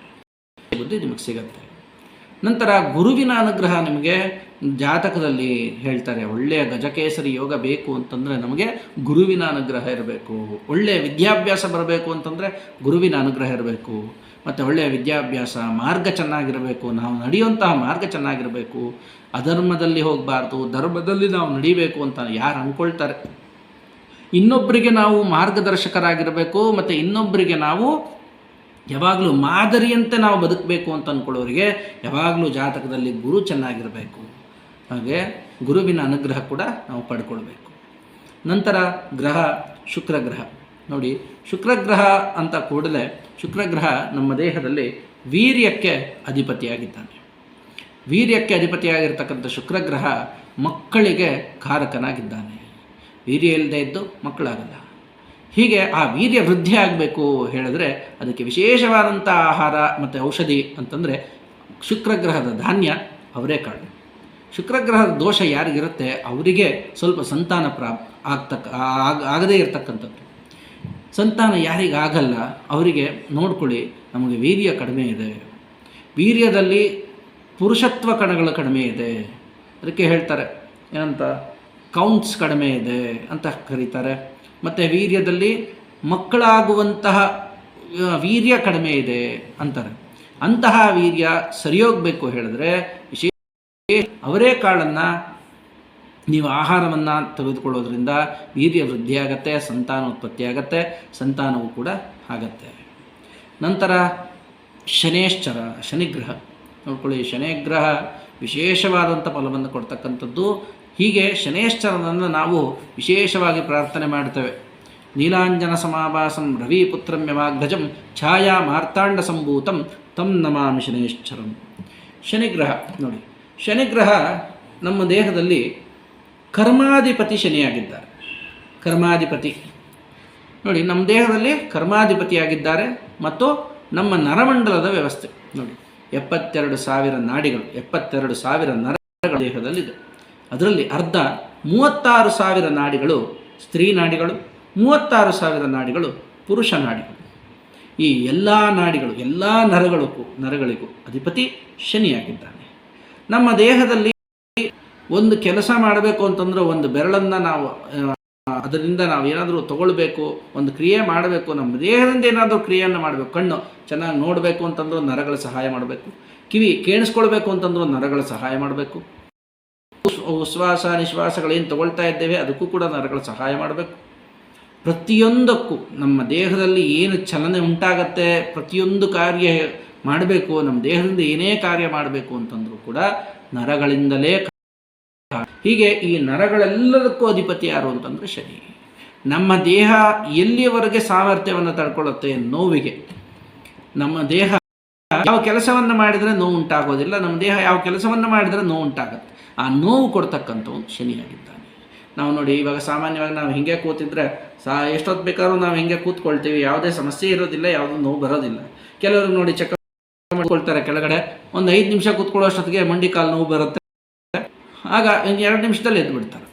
ಬುದ್ಧಿ ನಿಮಗೆ ಸಿಗತ್ತೆ. ನಂತರ ಗುರುವಿನ ಅನುಗ್ರಹ ನಿಮಗೆ ಜಾತಕದಲ್ಲಿ ಹೇಳ್ತಾರೆ, ಒಳ್ಳೆಯ ಗಜಕೇಸರಿ ಯೋಗ ಬೇಕು ಅಂತಂದರೆ ನಮಗೆ ಗುರುವಿನ ಅನುಗ್ರಹ ಇರಬೇಕು. ಒಳ್ಳೆಯ ವಿದ್ಯಾಭ್ಯಾಸ ಬರಬೇಕು ಅಂತಂದರೆ ಗುರುವಿನ ಅನುಗ್ರಹ ಇರಬೇಕು. ಮತ್ತು ಒಳ್ಳೆಯ ವಿದ್ಯಾಭ್ಯಾಸ ಮಾರ್ಗ ಚೆನ್ನಾಗಿರಬೇಕು, ನಾವು ನಡೆಯುವಂತಹ ಮಾರ್ಗ ಚೆನ್ನಾಗಿರಬೇಕು. ಅಧರ್ಮದಲ್ಲಿ ಹೋಗಬಾರ್ದು, ಧರ್ಮದಲ್ಲಿ ನಾವು ನಡಿಬೇಕು ಅಂತ ಯಾರು ಅಂದ್ಕೊಳ್ತಾರೆ, ಇನ್ನೊಬ್ಬರಿಗೆ ನಾವು ಮಾರ್ಗದರ್ಶಕರಾಗಿರಬೇಕು ಮತ್ತು ಇನ್ನೊಬ್ಬರಿಗೆ ನಾವು ಯಾವಾಗಲೂ ಮಾದರಿಯಂತೆ ನಾವು ಬದುಕಬೇಕು ಅಂತ ಅಂದ್ಕೊಳ್ಳೋರಿಗೆ ಯಾವಾಗಲೂ ಜಾತಕದಲ್ಲಿ ಗುರು ಚೆನ್ನಾಗಿರಬೇಕು. ಹಾಗೆ ಗುರುವಿನ ಅನುಗ್ರಹ ಕೂಡ ನಾವು ಪಡ್ಕೊಳ್ಬೇಕು. ನಂತರ ಗ್ರಹ ಶುಕ್ರಗ್ರಹ ನೋಡಿ, ಶುಕ್ರಗ್ರಹ ಅಂತ ಕೂಡಲೇ ಶುಕ್ರಗ್ರಹ ನಮ್ಮ ದೇಹದಲ್ಲಿ ವೀರ್ಯಕ್ಕೆ ಅಧಿಪತಿಯಾಗಿದ್ದಾನೆ. ವೀರ್ಯಕ್ಕೆ ಅಧಿಪತಿಯಾಗಿರ್ತಕ್ಕಂಥ ಶುಕ್ರಗ್ರಹ ಮಕ್ಕಳಿಗೆ ಕಾರಕನಾಗಿದ್ದಾನೆ. ವೀರ್ಯ ಇಲ್ಲದೆ ಇದ್ದು ಮಕ್ಕಳಾಗಲ್ಲ. ಹೀಗೆ ಆ ವೀರ್ಯ ವೃದ್ಧಿ ಆಗಬೇಕು ಹೇಳಿದ್ರೆ ಅದಕ್ಕೆ ವಿಶೇಷವಾದಂಥ ಆಹಾರ ಮತ್ತು ಔಷಧಿ ಅಂತಂದರೆ ಶುಕ್ರಗ್ರಹದ ಧಾನ್ಯ ಅವರೇಕಾಳು. ಶುಕ್ರಗ್ರಹದ ದೋಷ ಯಾರಿಗಿರುತ್ತೆ ಅವರಿಗೆ ಸ್ವಲ್ಪ ಸಂತಾನ ಆಗದೇ ಇರತಕ್ಕಂಥದ್ದು. ಸಂತಾನ ಯಾರಿಗಾಗಲ್ಲ ಅವರಿಗೆ ನೋಡ್ಕೊಳ್ಳಿ, ನಮಗೆ ವೀರ್ಯ ಕಡಿಮೆ ಇದೆ, ವೀರ್ಯದಲ್ಲಿ ಪುರುಷತ್ವ ಕಣಗಳು ಕಡಿಮೆ ಇದೆ, ಅದಕ್ಕೆ ಹೇಳ್ತಾರೆ ಏನಂತ ಕೌಂಟ್ಸ್ ಕಡಿಮೆ ಇದೆ ಅಂತ ಕರೀತಾರೆ. ಮತ್ತು ವೀರ್ಯದಲ್ಲಿ ಮಕ್ಕಳಾಗುವಂತಹ ವೀರ್ಯ ಕಡಿಮೆ ಇದೆ ಅಂತಾರೆ. ಅಂತಹ ವೀರ್ಯ ಸರಿಯೋಗಬೇಕು ಹೇಳಿದ್ರೆ ವಿಶೇಷ ಅವರೇಕಾಳನ್ನು ನೀವು ಆಹಾರವನ್ನು ತೆಗೆದುಕೊಳ್ಳೋದ್ರಿಂದ ವೀರ್ಯ ವೃದ್ಧಿ ಆಗತ್ತೆ, ಸಂತಾನೋತ್ಪತ್ತಿ ಆಗತ್ತೆ, ಸಂತಾನವೂ ಕೂಡ ಆಗತ್ತೆ. ನಂತರ ಶನೇಶ್ಚರ ಶನಿಗ್ರಹ ನೋಡ್ಕೊಳ್ಳಿ, ಶನಿಗ್ರಹ ವಿಶೇಷವಾದಂಥ ಫಲವನ್ನು ಕೊಡ್ತಕ್ಕಂಥದ್ದು. ಹೀಗೆ ಶನೇಶ್ಚರನನ್ನು ನಾವು ವಿಶೇಷವಾಗಿ ಪ್ರಾರ್ಥನೆ ಮಾಡ್ತೇವೆ. ನೀಲಾಂಜನ ಸಮಾಭಾಸಂ ರವಿಪುತ್ರಂ ಯಮಾಗ್ರಜಂ ಛಾಯಾ ಮಾರ್ತಾಂಡ ಸಂಭೂತಂ ತಂ ನಮಾಮಿ ಶನೇಶ್ಚರಂ. ಶನಿಗ್ರಹ ನೋಡಿ, ಶನಿಗ್ರಹ ನಮ್ಮ ದೇಹದಲ್ಲಿ ಕರ್ಮಾಧಿಪತಿ ಶನಿಯಾಗಿದ್ದಾರೆ. ಕರ್ಮಾಧಿಪತಿ ನೋಡಿ, ನಮ್ಮ ದೇಹದಲ್ಲಿ ಕರ್ಮಾಧಿಪತಿಯಾಗಿದ್ದಾರೆ. ಮತ್ತು ನಮ್ಮ ನರಮಂಡಲದ ವ್ಯವಸ್ಥೆ ನೋಡಿ, 72,000 ನಾಡಿಗಳು, 72,000 ನರಗಳ ದೇಹದಲ್ಲಿದೆ. ಅದರಲ್ಲಿ ಅರ್ಧ 36,000 ನಾಡಿಗಳು ಸ್ತ್ರೀ ನಾಡಿಗಳು, 36,000 ನಾಡಿಗಳು ಪುರುಷ ನಾಡಿಗಳು. ಈ ಎಲ್ಲ ನಾಡಿಗಳು, ಎಲ್ಲ ನರಗಳಿಗೂ ಅಧಿಪತಿ ಶನಿಯಾಗಿದ್ದಾನೆ. ನಮ್ಮ ದೇಹದಲ್ಲಿ ಒಂದು ಕೆಲಸ ಮಾಡಬೇಕು ಅಂತಂದ್ರೆ ಒಂದು ಬೆರಳನ್ನು ನಾವು ಅದರಿಂದ ನಾವು ಏನಾದರೂ ತಗೊಳ್ಬೇಕು, ಒಂದು ಕ್ರಿಯೆ ಮಾಡಬೇಕು, ನಮ್ಮ ದೇಹದಿಂದ ಏನಾದರೂ ಕ್ರಿಯೆಯನ್ನು ಮಾಡಬೇಕು. ಕಣ್ಣು ಚೆನ್ನಾಗಿ ನೋಡಬೇಕು ಅಂತಂದ್ರೂ ನರಗಳ ಸಹಾಯ ಮಾಡಬೇಕು. ಕಿವಿ ಕೇಳಿಸ್ಕೊಳ್ಬೇಕು ಅಂತಂದ್ರೂ ನರಗಳ ಸಹಾಯ ಮಾಡಬೇಕು. ಉಶ್ವಾಸ ನಿಶ್ವಾಸಗಳೇನು ತಗೊಳ್ತಾ ಇದ್ದೇವೆ ಅದಕ್ಕೂ ಕೂಡ ನರಗಳ ಸಹಾಯ ಮಾಡಬೇಕು. ಪ್ರತಿಯೊಂದಕ್ಕೂ ನಮ್ಮ ದೇಹದಲ್ಲಿ ಏನು ಚಲನೆ ಉಂಟಾಗತ್ತೆ, ಪ್ರತಿಯೊಂದು ಕಾರ್ಯ ಮಾಡಬೇಕು, ನಮ್ಮ ದೇಹದಿಂದ ಏನೇ ಕಾರ್ಯ ಮಾಡಬೇಕು ಅಂತಂದ್ರೂ ಕೂಡ ನರಗಳಿಂದಲೇ. ಹೀಗೆ ಈ ನರಗಳೆಲ್ಲದಕ್ಕೂ ಅಧಿಪತಿ ಯಾರು ಅಂತಂದರೆ ಶನಿ. ನಮ್ಮ ದೇಹ ಎಲ್ಲಿಯವರೆಗೆ ಸಾಮರ್ಥ್ಯವನ್ನು ತಡ್ಕೊಳ್ಳುತ್ತೆ ನೋವಿಗೆ, ನಮ್ಮ ದೇಹ ಯಾವ ಕೆಲಸವನ್ನು ಮಾಡಿದರೆ ನೋವು ಉಂಟಾಗೋದಿಲ್ಲ, ನಮ್ಮ ದೇಹ ಯಾವ ಕೆಲಸವನ್ನು ಮಾಡಿದರೆ ನೋವು ಉಂಟಾಗುತ್ತೆ. ಆ ನೋವು ಕೊಡ್ತಕ್ಕಂಥವ್ನು ಶನಿಯಾಗಿದ್ದಾನೆ. ನಾವು ನೋಡಿ, ಇವಾಗ ಸಾಮಾನ್ಯವಾಗಿ ನಾವು ಹಿಂಗೆ ಕೂತಿದ್ರೆ ಎಷ್ಟೊತ್ತು ಬೇಕಾದ್ರೂ ನಾವು ಹಿಂಗೆ ಕೂತ್ಕೊಳ್ತೀವಿ, ಯಾವುದೇ ಸಮಸ್ಯೆ ಇರೋದಿಲ್ಲ, ಯಾವುದೂ ನೋವು ಬರೋದಿಲ್ಲ. ಕೆಲವರು ನೋಡಿ ಚೆಕ್ ಮಾಡ್ಕೊಳ್ತಾರೆ ಕೆಳಗಡೆ, ಒಂದು 5 ನಿಮಿಷ ಕೂತ್ಕೊಳ್ಳೋಷ್ಟೊತ್ತಿಗೆ ಮಂಡಿ ಕಾಲು ನೋವು ಬರುತ್ತೆ, ಆಗ 2 ನಿಮಿಷದಲ್ಲಿ ಎದ್ದು ಬಿಡ್ತಾರೆ.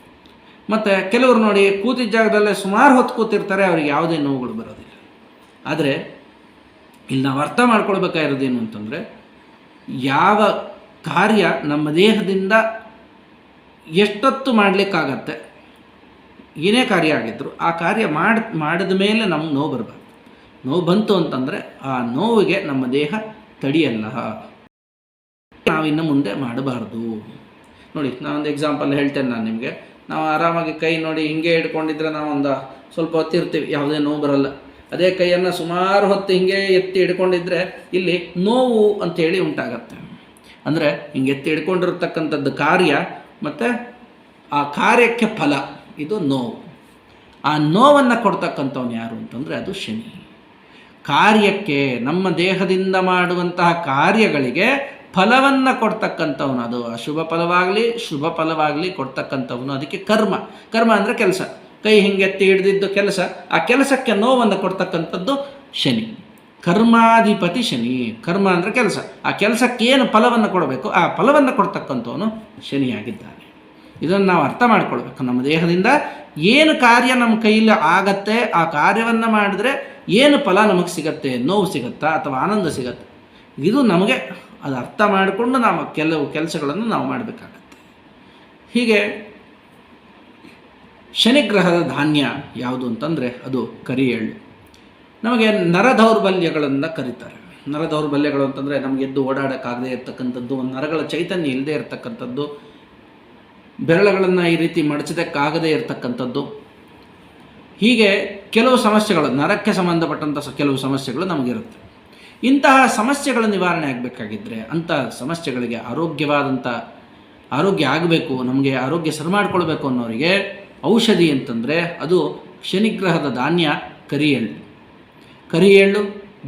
ಮತ್ತು ಕೆಲವರು ನೋಡಿ ಕೂತಿದ್ದ ಜಾಗದಲ್ಲೇ ಸುಮಾರು ಹೊತ್ತು ಕೂತಿರ್ತಾರೆ, ಅವ್ರಿಗೆ ಯಾವುದೇ ನೋವುಗಳು ಬರೋದಿಲ್ಲ. ಆದರೆ ಇಲ್ಲಿ ನಾವು ಅರ್ಥ ಮಾಡ್ಕೊಳ್ಬೇಕಾಗಿರೋದೇನು ಅಂತಂದರೆ, ಯಾವ ಕಾರ್ಯ ನಮ್ಮ ದೇಹದಿಂದ ಎಷ್ಟೊತ್ತು ಮಾಡಲಿಕ್ಕಾಗತ್ತೆ, ಏನೇ ಕಾರ್ಯ ಆಗಿದ್ರು ಆ ಕಾರ್ಯ ಮಾಡಿದ ಮೇಲೆ ನಮ್ಗೆ ನೋವು ಬರಬಾರ್ದು. ನೋವು ಬಂತು ಅಂತಂದರೆ ಆ ನೋವಿಗೆ ನಮ್ಮ ದೇಹ ತಡೆಯಲ್ಲ, ನಾವಿನ್ನು ಮುಂದೆ ಮಾಡಬಾರ್ದು. ನೋಡಿ, ನಾವೊಂದು ಎಕ್ಸಾಂಪಲ್ ಹೇಳ್ತೇನೆ ನಾನು ನಿಮಗೆ. ನಾವು ಆರಾಮಾಗಿ ಕೈ ನೋಡಿ ಹಿಂಗೆ ಹಿಡ್ಕೊಂಡಿದ್ರೆ ನಾವು ಒಂದು ಸ್ವಲ್ಪ ಹೊತ್ತಿರ್ತೀವಿ, ಯಾವುದೇ ನೋವು ಬರಲ್ಲ. ಅದೇ ಕೈಯನ್ನು ಸುಮಾರು ಹೊತ್ತು ಹಿಂಗೆ ಎತ್ತಿ ಹಿಡ್ಕೊಂಡಿದ್ರೆ ಇಲ್ಲಿ ನೋವು ಅಂಥೇಳಿ ಉಂಟಾಗತ್ತೆ. ಅಂದರೆ ಹಿಂಗೆ ಎತ್ತಿ ಹಿಡ್ಕೊಂಡಿರ್ತಕ್ಕಂಥದ್ದು ಕಾರ್ಯ ಮತ್ತು ಆ ಕಾರ್ಯಕ್ಕೆ ಫಲ, ಇದು ನೋವು. ಆ ನೋವನ್ನು ಕೊಡ್ತಕ್ಕಂಥವನು ಯಾರು ಅಂತಂದರೆ ಅದು ಶನಿ. ಕಾರ್ಯಕ್ಕೆ, ನಮ್ಮ ದೇಹದಿಂದ ಮಾಡುವಂತಹ ಕಾರ್ಯಗಳಿಗೆ ಫಲವನ್ನು ಕೊಡ್ತಕ್ಕಂಥವನು, ಅದು ಅಶುಭ ಫಲವಾಗಲಿ ಶುಭ ಫಲವಾಗಲಿ ಕೊಡ್ತಕ್ಕಂಥವನು. ಅದಕ್ಕೆ ಕರ್ಮ. ಕರ್ಮ ಅಂದರೆ ಕೆಲಸ, ಕೈ ಹಿಂಗೆತ್ತಿ ಹಿಡಿದಿದ್ದು ಕೆಲಸ, ಆ ಕೆಲಸಕ್ಕೆ ನೋವನ್ನು ಕೊಡ್ತಕ್ಕಂಥದ್ದು ಶನಿ. ಕರ್ಮಾಧಿಪತಿ ಶನಿ. ಕರ್ಮ ಅಂದರೆ ಕೆಲಸ, ಆ ಕೆಲಸಕ್ಕೆ ಏನು ಫಲವನ್ನು ಕೊಡಬೇಕು ಆ ಫಲವನ್ನು ಕೊಡ್ತಕ್ಕಂಥವನು ಶನಿಯಾಗಿದ್ದಾನೆ. ಇದನ್ನು ನಾವು ಅರ್ಥ ಮಾಡಿಕೊಳ್ಬೇಕು. ನಮ್ಮ ದೇಹದಿಂದ ಏನು ಕಾರ್ಯ ನಮ್ಮ ಕೈಯಲ್ಲಿ ಆಗತ್ತೆ, ಆ ಕಾರ್ಯವನ್ನು ಮಾಡಿದ್ರೆ ಏನು ಫಲ ನಮಗೆ ಸಿಗತ್ತೆ, ನೋವು ಸಿಗುತ್ತಾ ಅಥವಾ ಆನಂದ ಸಿಗತ್ತೆ, ಇದು ನಮಗೆ ಅದು ಅರ್ಥ ಮಾಡಿಕೊಂಡು ನಾವು ಕೆಲವು ಕೆಲಸಗಳನ್ನು ನಾವು ಮಾಡಬೇಕಾಗತ್ತೆ. ಹೀಗೆ ಶನಿಗ್ರಹದ ಧಾನ್ಯ ಯಾವುದು ಅಂತಂದರೆ ಅದು ಕರಿ ಎಳ್ಳು. ನಮಗೆ ನರದೌರ್ಬಲ್ಯಗಳನ್ನು ಕರೀತಾರೆ. ನರದೌರ್ಬಲ್ಯಗಳು ಅಂತಂದರೆ ನಮಗೆ ಎದ್ದು ಓಡಾಡೋಕ್ಕಾಗದೇ ಇರತಕ್ಕಂಥದ್ದು, ನರಗಳ ಚೈತನ್ಯ ಇಲ್ಲದೆ ಇರತಕ್ಕಂಥದ್ದು, ಬೆರಳುಗಳನ್ನು ಈ ರೀತಿ ಮಡಚೋದಕ್ಕಾಗದೇ ಇರತಕ್ಕಂಥದ್ದು, ಹೀಗೆ ಕೆಲವು ಸಮಸ್ಯೆಗಳು, ನರಕ್ಕೆ ಸಂಬಂಧಪಟ್ಟಂಥ ಕೆಲವು ಸಮಸ್ಯೆಗಳು ನಮಗಿರುತ್ತೆ. ಇಂತಹ ಸಮಸ್ಯೆಗಳ ನಿವಾರಣೆ ಆಗಬೇಕಾಗಿದ್ದರೆ, ಅಂಥ ಸಮಸ್ಯೆಗಳಿಗೆ ಆರೋಗ್ಯವಾದಂಥ ಆರೋಗ್ಯ ಆಗಬೇಕು, ನಮಗೆ ಆರೋಗ್ಯ ಸರಿ ಮಾಡಿಕೊಳ್ಬೇಕು ಅನ್ನೋರಿಗೆ ಔಷಧಿ ಅಂತಂದರೆ ಅದು ಶನಿಗ್ರಹದ ಧಾನ್ಯ ಕರಿ ಎಳ್ಳು. ಕರಿ ಎಳ್ಳು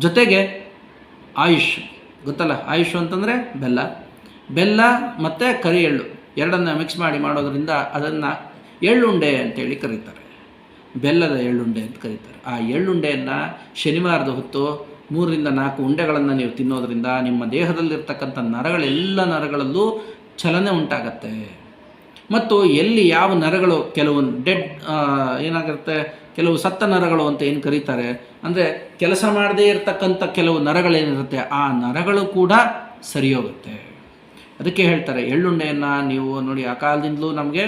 ಜೊತೆಗೆ ಆಯುಷ್, ಗೊತ್ತಲ್ಲ ಆಯುಷ್ ಅಂತಂದರೆ ಬೆಲ್ಲ. ಬೆಲ್ಲ ಮತ್ತು ಕರಿ ಎಳ್ಳು ಎರಡನ್ನು ಮಿಕ್ಸ್ ಮಾಡಿ ಮಾಡೋದರಿಂದ ಅದನ್ನು ಎಳ್ಳುಂಡೆ ಅಂತೇಳಿ ಕರೀತಾರೆ. ಬೆಲ್ಲದ ಎಳ್ಳುಂಡೆ ಅಂತ ಕರೀತಾರೆ. ಆ ಎಳ್ಳುಂಡೆಯನ್ನು ಶನಿವಾರದ ಹೊತ್ತು 3-4 ಉಂಡೆಗಳನ್ನು ನೀವು ತಿನ್ನೋದ್ರಿಂದ ನಿಮ್ಮ ದೇಹದಲ್ಲಿರ್ತಕ್ಕಂಥ ನರಗಳೆಲ್ಲ ನರಗಳಲ್ಲೂ ಚಲನೆ ಉಂಟಾಗತ್ತೆ. ಮತ್ತು ಎಲ್ಲಿ ಯಾವ ನರಗಳು, ಕೆಲವು ಡೆಡ್ ಏನಾಗಿರುತ್ತೆ, ಕೆಲವು ಸತ್ತ ನರಗಳು ಅಂತ ಏನು ಕರೀತಾರೆ, ಅಂದರೆ ಕೆಲಸ ಮಾಡದೇ ಇರತಕ್ಕಂಥ ಕೆಲವು ನರಗಳೇನಿರುತ್ತೆ ಆ ನರಗಳು ಕೂಡ ಸರಿ ಹೋಗುತ್ತೆ. ಅದಕ್ಕೆ ಹೇಳ್ತಾರೆ ಎಳ್ಳುಂಡೆಯನ್ನು ನೀವು ನೋಡಿ, ಆ ಕಾಲದಿಂದಲೂ ನಮಗೆ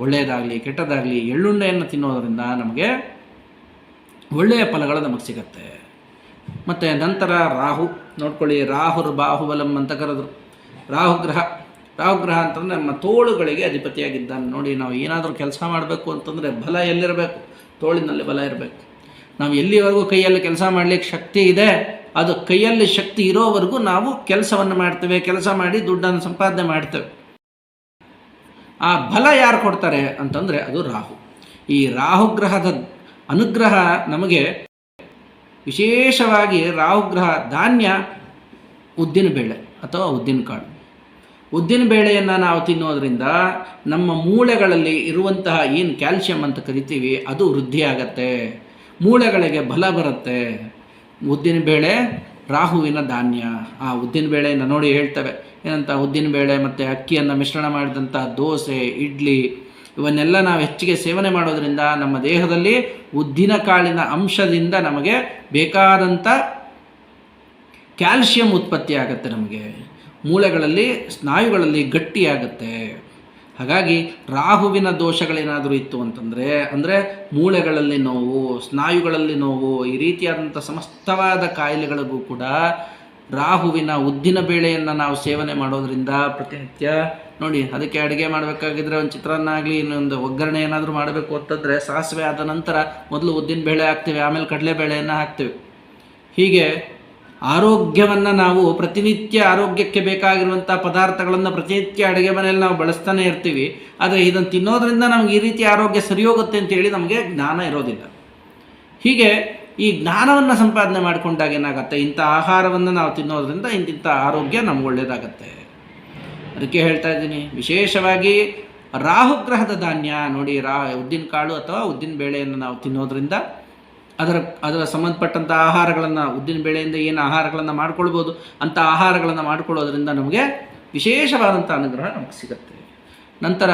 ಒಳ್ಳೆಯದಾಗಲಿ ಕೆಟ್ಟದಾಗಲಿ ಎಳ್ಳುಂಡೆಯನ್ನು ತಿನ್ನೋದರಿಂದ ನಮಗೆ ಒಳ್ಳೆಯ ಫಲಗಳು ನಮಗೆ ಸಿಗತ್ತೆ. ಮತ್ತು ನಂತರ ರಾಹು ನೋಡ್ಕೊಳ್ಳಿ, ರಾಹುರ್ ಬಾಹುಬಲಂ ಅಂತ ಕರೆದ್ರು. ರಾಹುಗ್ರಹ ಅಂತಂದರೆ ನಮ್ಮ ತೋಳುಗಳಿಗೆ ಅಧಿಪತಿಯಾಗಿದ್ದಾನೆ. ನೋಡಿ, ನಾವು ಏನಾದರೂ ಕೆಲಸ ಮಾಡಬೇಕು ಅಂತಂದರೆ ಬಲ ಎಲ್ಲಿರಬೇಕು, ತೋಳಿನಲ್ಲಿ ಬಲ ಇರಬೇಕು. ನಾವು ಎಲ್ಲಿವರೆಗೂ ಕೈಯಲ್ಲಿ ಕೆಲಸ ಮಾಡಲಿಕ್ಕೆ ಶಕ್ತಿ ಇದೆ, ಅದು ಕೈಯಲ್ಲಿ ಶಕ್ತಿ ಇರೋವರೆಗೂ ನಾವು ಕೆಲಸವನ್ನು ಮಾಡ್ತೇವೆ, ಕೆಲಸ ಮಾಡಿ ದುಡ್ಡನ್ನು ಸಂಪಾದನೆ ಮಾಡ್ತೇವೆ. ಆ ಬಲ ಯಾರು ಕೊಡ್ತಾರೆ ಅಂತಂದರೆ ಅದು ರಾಹು. ಈ ರಾಹುಗ್ರಹದ ಅನುಗ್ರಹ ನಮಗೆ ವಿಶೇಷವಾಗಿ ರಾಹುಗ್ರಹ ಧಾನ್ಯ ಉದ್ದಿನ ಬೇಳೆ ಅಥವಾ ಉದ್ದಿನ ಕಾಳು. ಉದ್ದಿನ ಬೇಳೆಯನ್ನು ನಾವು ತಿನ್ನೋದ್ರಿಂದ ನಮ್ಮ ಮೂಳೆಗಳಲ್ಲಿ ಇರುವಂತಹ ಏನು ಕ್ಯಾಲ್ಸಿಯಂ ಅಂತ ಕರಿತೀವಿ ಅದು ವೃದ್ಧಿಯಾಗತ್ತೆ, ಮೂಳೆಗಳಿಗೆ ಬಲ ಬರುತ್ತೆ. ಉದ್ದಿನ ಬೇಳೆ ರಾಹುವಿನ ಧಾನ್ಯ. ಆ ಉದ್ದಿನ ಬೇಳೆಯನ್ನು ನೋಡಿ ಹೇಳ್ತವೆ ಏನಂತ, ಉದ್ದಿನ ಬೇಳೆ ಮತ್ತು ಅಕ್ಕಿಯನ್ನು ಮಿಶ್ರಣ ಮಾಡಿದಂಥ ದೋಸೆ, ಇಡ್ಲಿ ಇವನ್ನೆಲ್ಲ ನಾವು ಹೆಚ್ಚಿಗೆ ಸೇವನೆ ಮಾಡೋದರಿಂದ ನಮ್ಮ ದೇಹದಲ್ಲಿ ಉದ್ದಿನ ಕಾಳಿನ ಅಂಶದಿಂದ ನಮಗೆ ಬೇಕಾದಂಥ ಕ್ಯಾಲ್ಸಿಯಂ ಉತ್ಪತ್ತಿ ಆಗುತ್ತೆ. ನಮಗೆ ಮೂಳೆಗಳಲ್ಲಿ ಸ್ನಾಯುಗಳಲ್ಲಿ ಗಟ್ಟಿಯಾಗುತ್ತೆ. ಹಾಗಾಗಿ ರಾಹುವಿನ ದೋಷಗಳೇನಾದರೂ ಇತ್ತು ಅಂತಂದರೆ, ಅಂದರೆ ಮೂಳೆಗಳಲ್ಲಿ ನೋವು, ಸ್ನಾಯುಗಳಲ್ಲಿ ನೋವು, ಈ ರೀತಿಯಾದಂಥ ಸಮಸ್ತವಾದ ಕಾಯಿಲೆಗಳಿಗೂ ಕೂಡ ರಾಹುವಿನ ಉದ್ದಿನ ಬೇಳೆಯನ್ನು ನಾವು ಸೇವನೆ ಮಾಡೋದರಿಂದ ಪ್ರತಿನಿತ್ಯ ನೋಡಿ, ಅದಕ್ಕೆ ಅಡುಗೆ ಮಾಡಬೇಕಾಗಿದ್ರೆ ಒಂದು ಚಿತ್ರಾನ್ನ ಆಗಲಿ ಇನ್ನೊಂದು ಒಗ್ಗರಣೆ ಏನಾದರೂ ಮಾಡಬೇಕು ಅಂತಂದರೆ ಸಾಸಿವೆ ಆದ ನಂತರ ಮೊದಲು ಉದ್ದಿನ ಬೇಳೆ ಹಾಕ್ತೀವಿ, ಆಮೇಲೆ ಕಡಲೆಬೇಳೆಯನ್ನು ಹಾಕ್ತೀವಿ. ಹೀಗೆ ಆರೋಗ್ಯವನ್ನು ನಾವು ಪ್ರತಿನಿತ್ಯ ಆರೋಗ್ಯಕ್ಕೆ ಬೇಕಾಗಿರುವಂಥ ಪದಾರ್ಥಗಳನ್ನು ಪ್ರತಿನಿತ್ಯ ಅಡುಗೆ ಮನೆಯಲ್ಲಿ ನಾವು ಬಳಸ್ತಾನೆ ಇರ್ತೀವಿ. ಆದರೆ ಇದನ್ನು ತಿನ್ನೋದ್ರಿಂದ ನಮಗೆ ಈ ರೀತಿ ಆರೋಗ್ಯ ಸರಿ ಹೋಗುತ್ತೆ ಅಂತೇಳಿ ನಮಗೆ ಜ್ಞಾನ ಇರೋದಿಲ್ಲ. ಹೀಗೆ ಈ ಜ್ಞಾನವನ್ನು ಸಂಪಾದನೆ ಮಾಡಿಕೊಂಡಾಗ ಏನಾಗುತ್ತೆ, ಇಂಥ ಆಹಾರವನ್ನು ನಾವು ತಿನ್ನೋದ್ರಿಂದ ಇಂಥ ಆರೋಗ್ಯ ನಮ್ಗೆ ಒಳ್ಳೆಯದಾಗತ್ತೆ. ಅದಕ್ಕೆ ಹೇಳ್ತಾ ಇದ್ದೀನಿ, ವಿಶೇಷವಾಗಿ ರಾಹುಗ್ರಹದ ಧಾನ್ಯ ನೋಡಿ, ಉದ್ದಿನ ಕಾಳು ಅಥವಾ ಉದ್ದಿನ ಬೇಳೆಯನ್ನು ನಾವು ತಿನ್ನೋದ್ರಿಂದ ಅದರ ಸಂಬಂಧಪಟ್ಟಂಥ ಆಹಾರಗಳನ್ನು, ಉದ್ದಿನ ಬೇಳೆಯಿಂದ ಏನು ಆಹಾರಗಳನ್ನು ಮಾಡ್ಕೊಳ್ಬೋದು ಅಂಥ ಆಹಾರಗಳನ್ನು ಮಾಡ್ಕೊಳ್ಳೋದ್ರಿಂದ ನಮಗೆ ವಿಶೇಷವಾದಂಥ ಅನುಗ್ರಹ ನಮಗೆ ಸಿಗುತ್ತೆ. ನಂತರ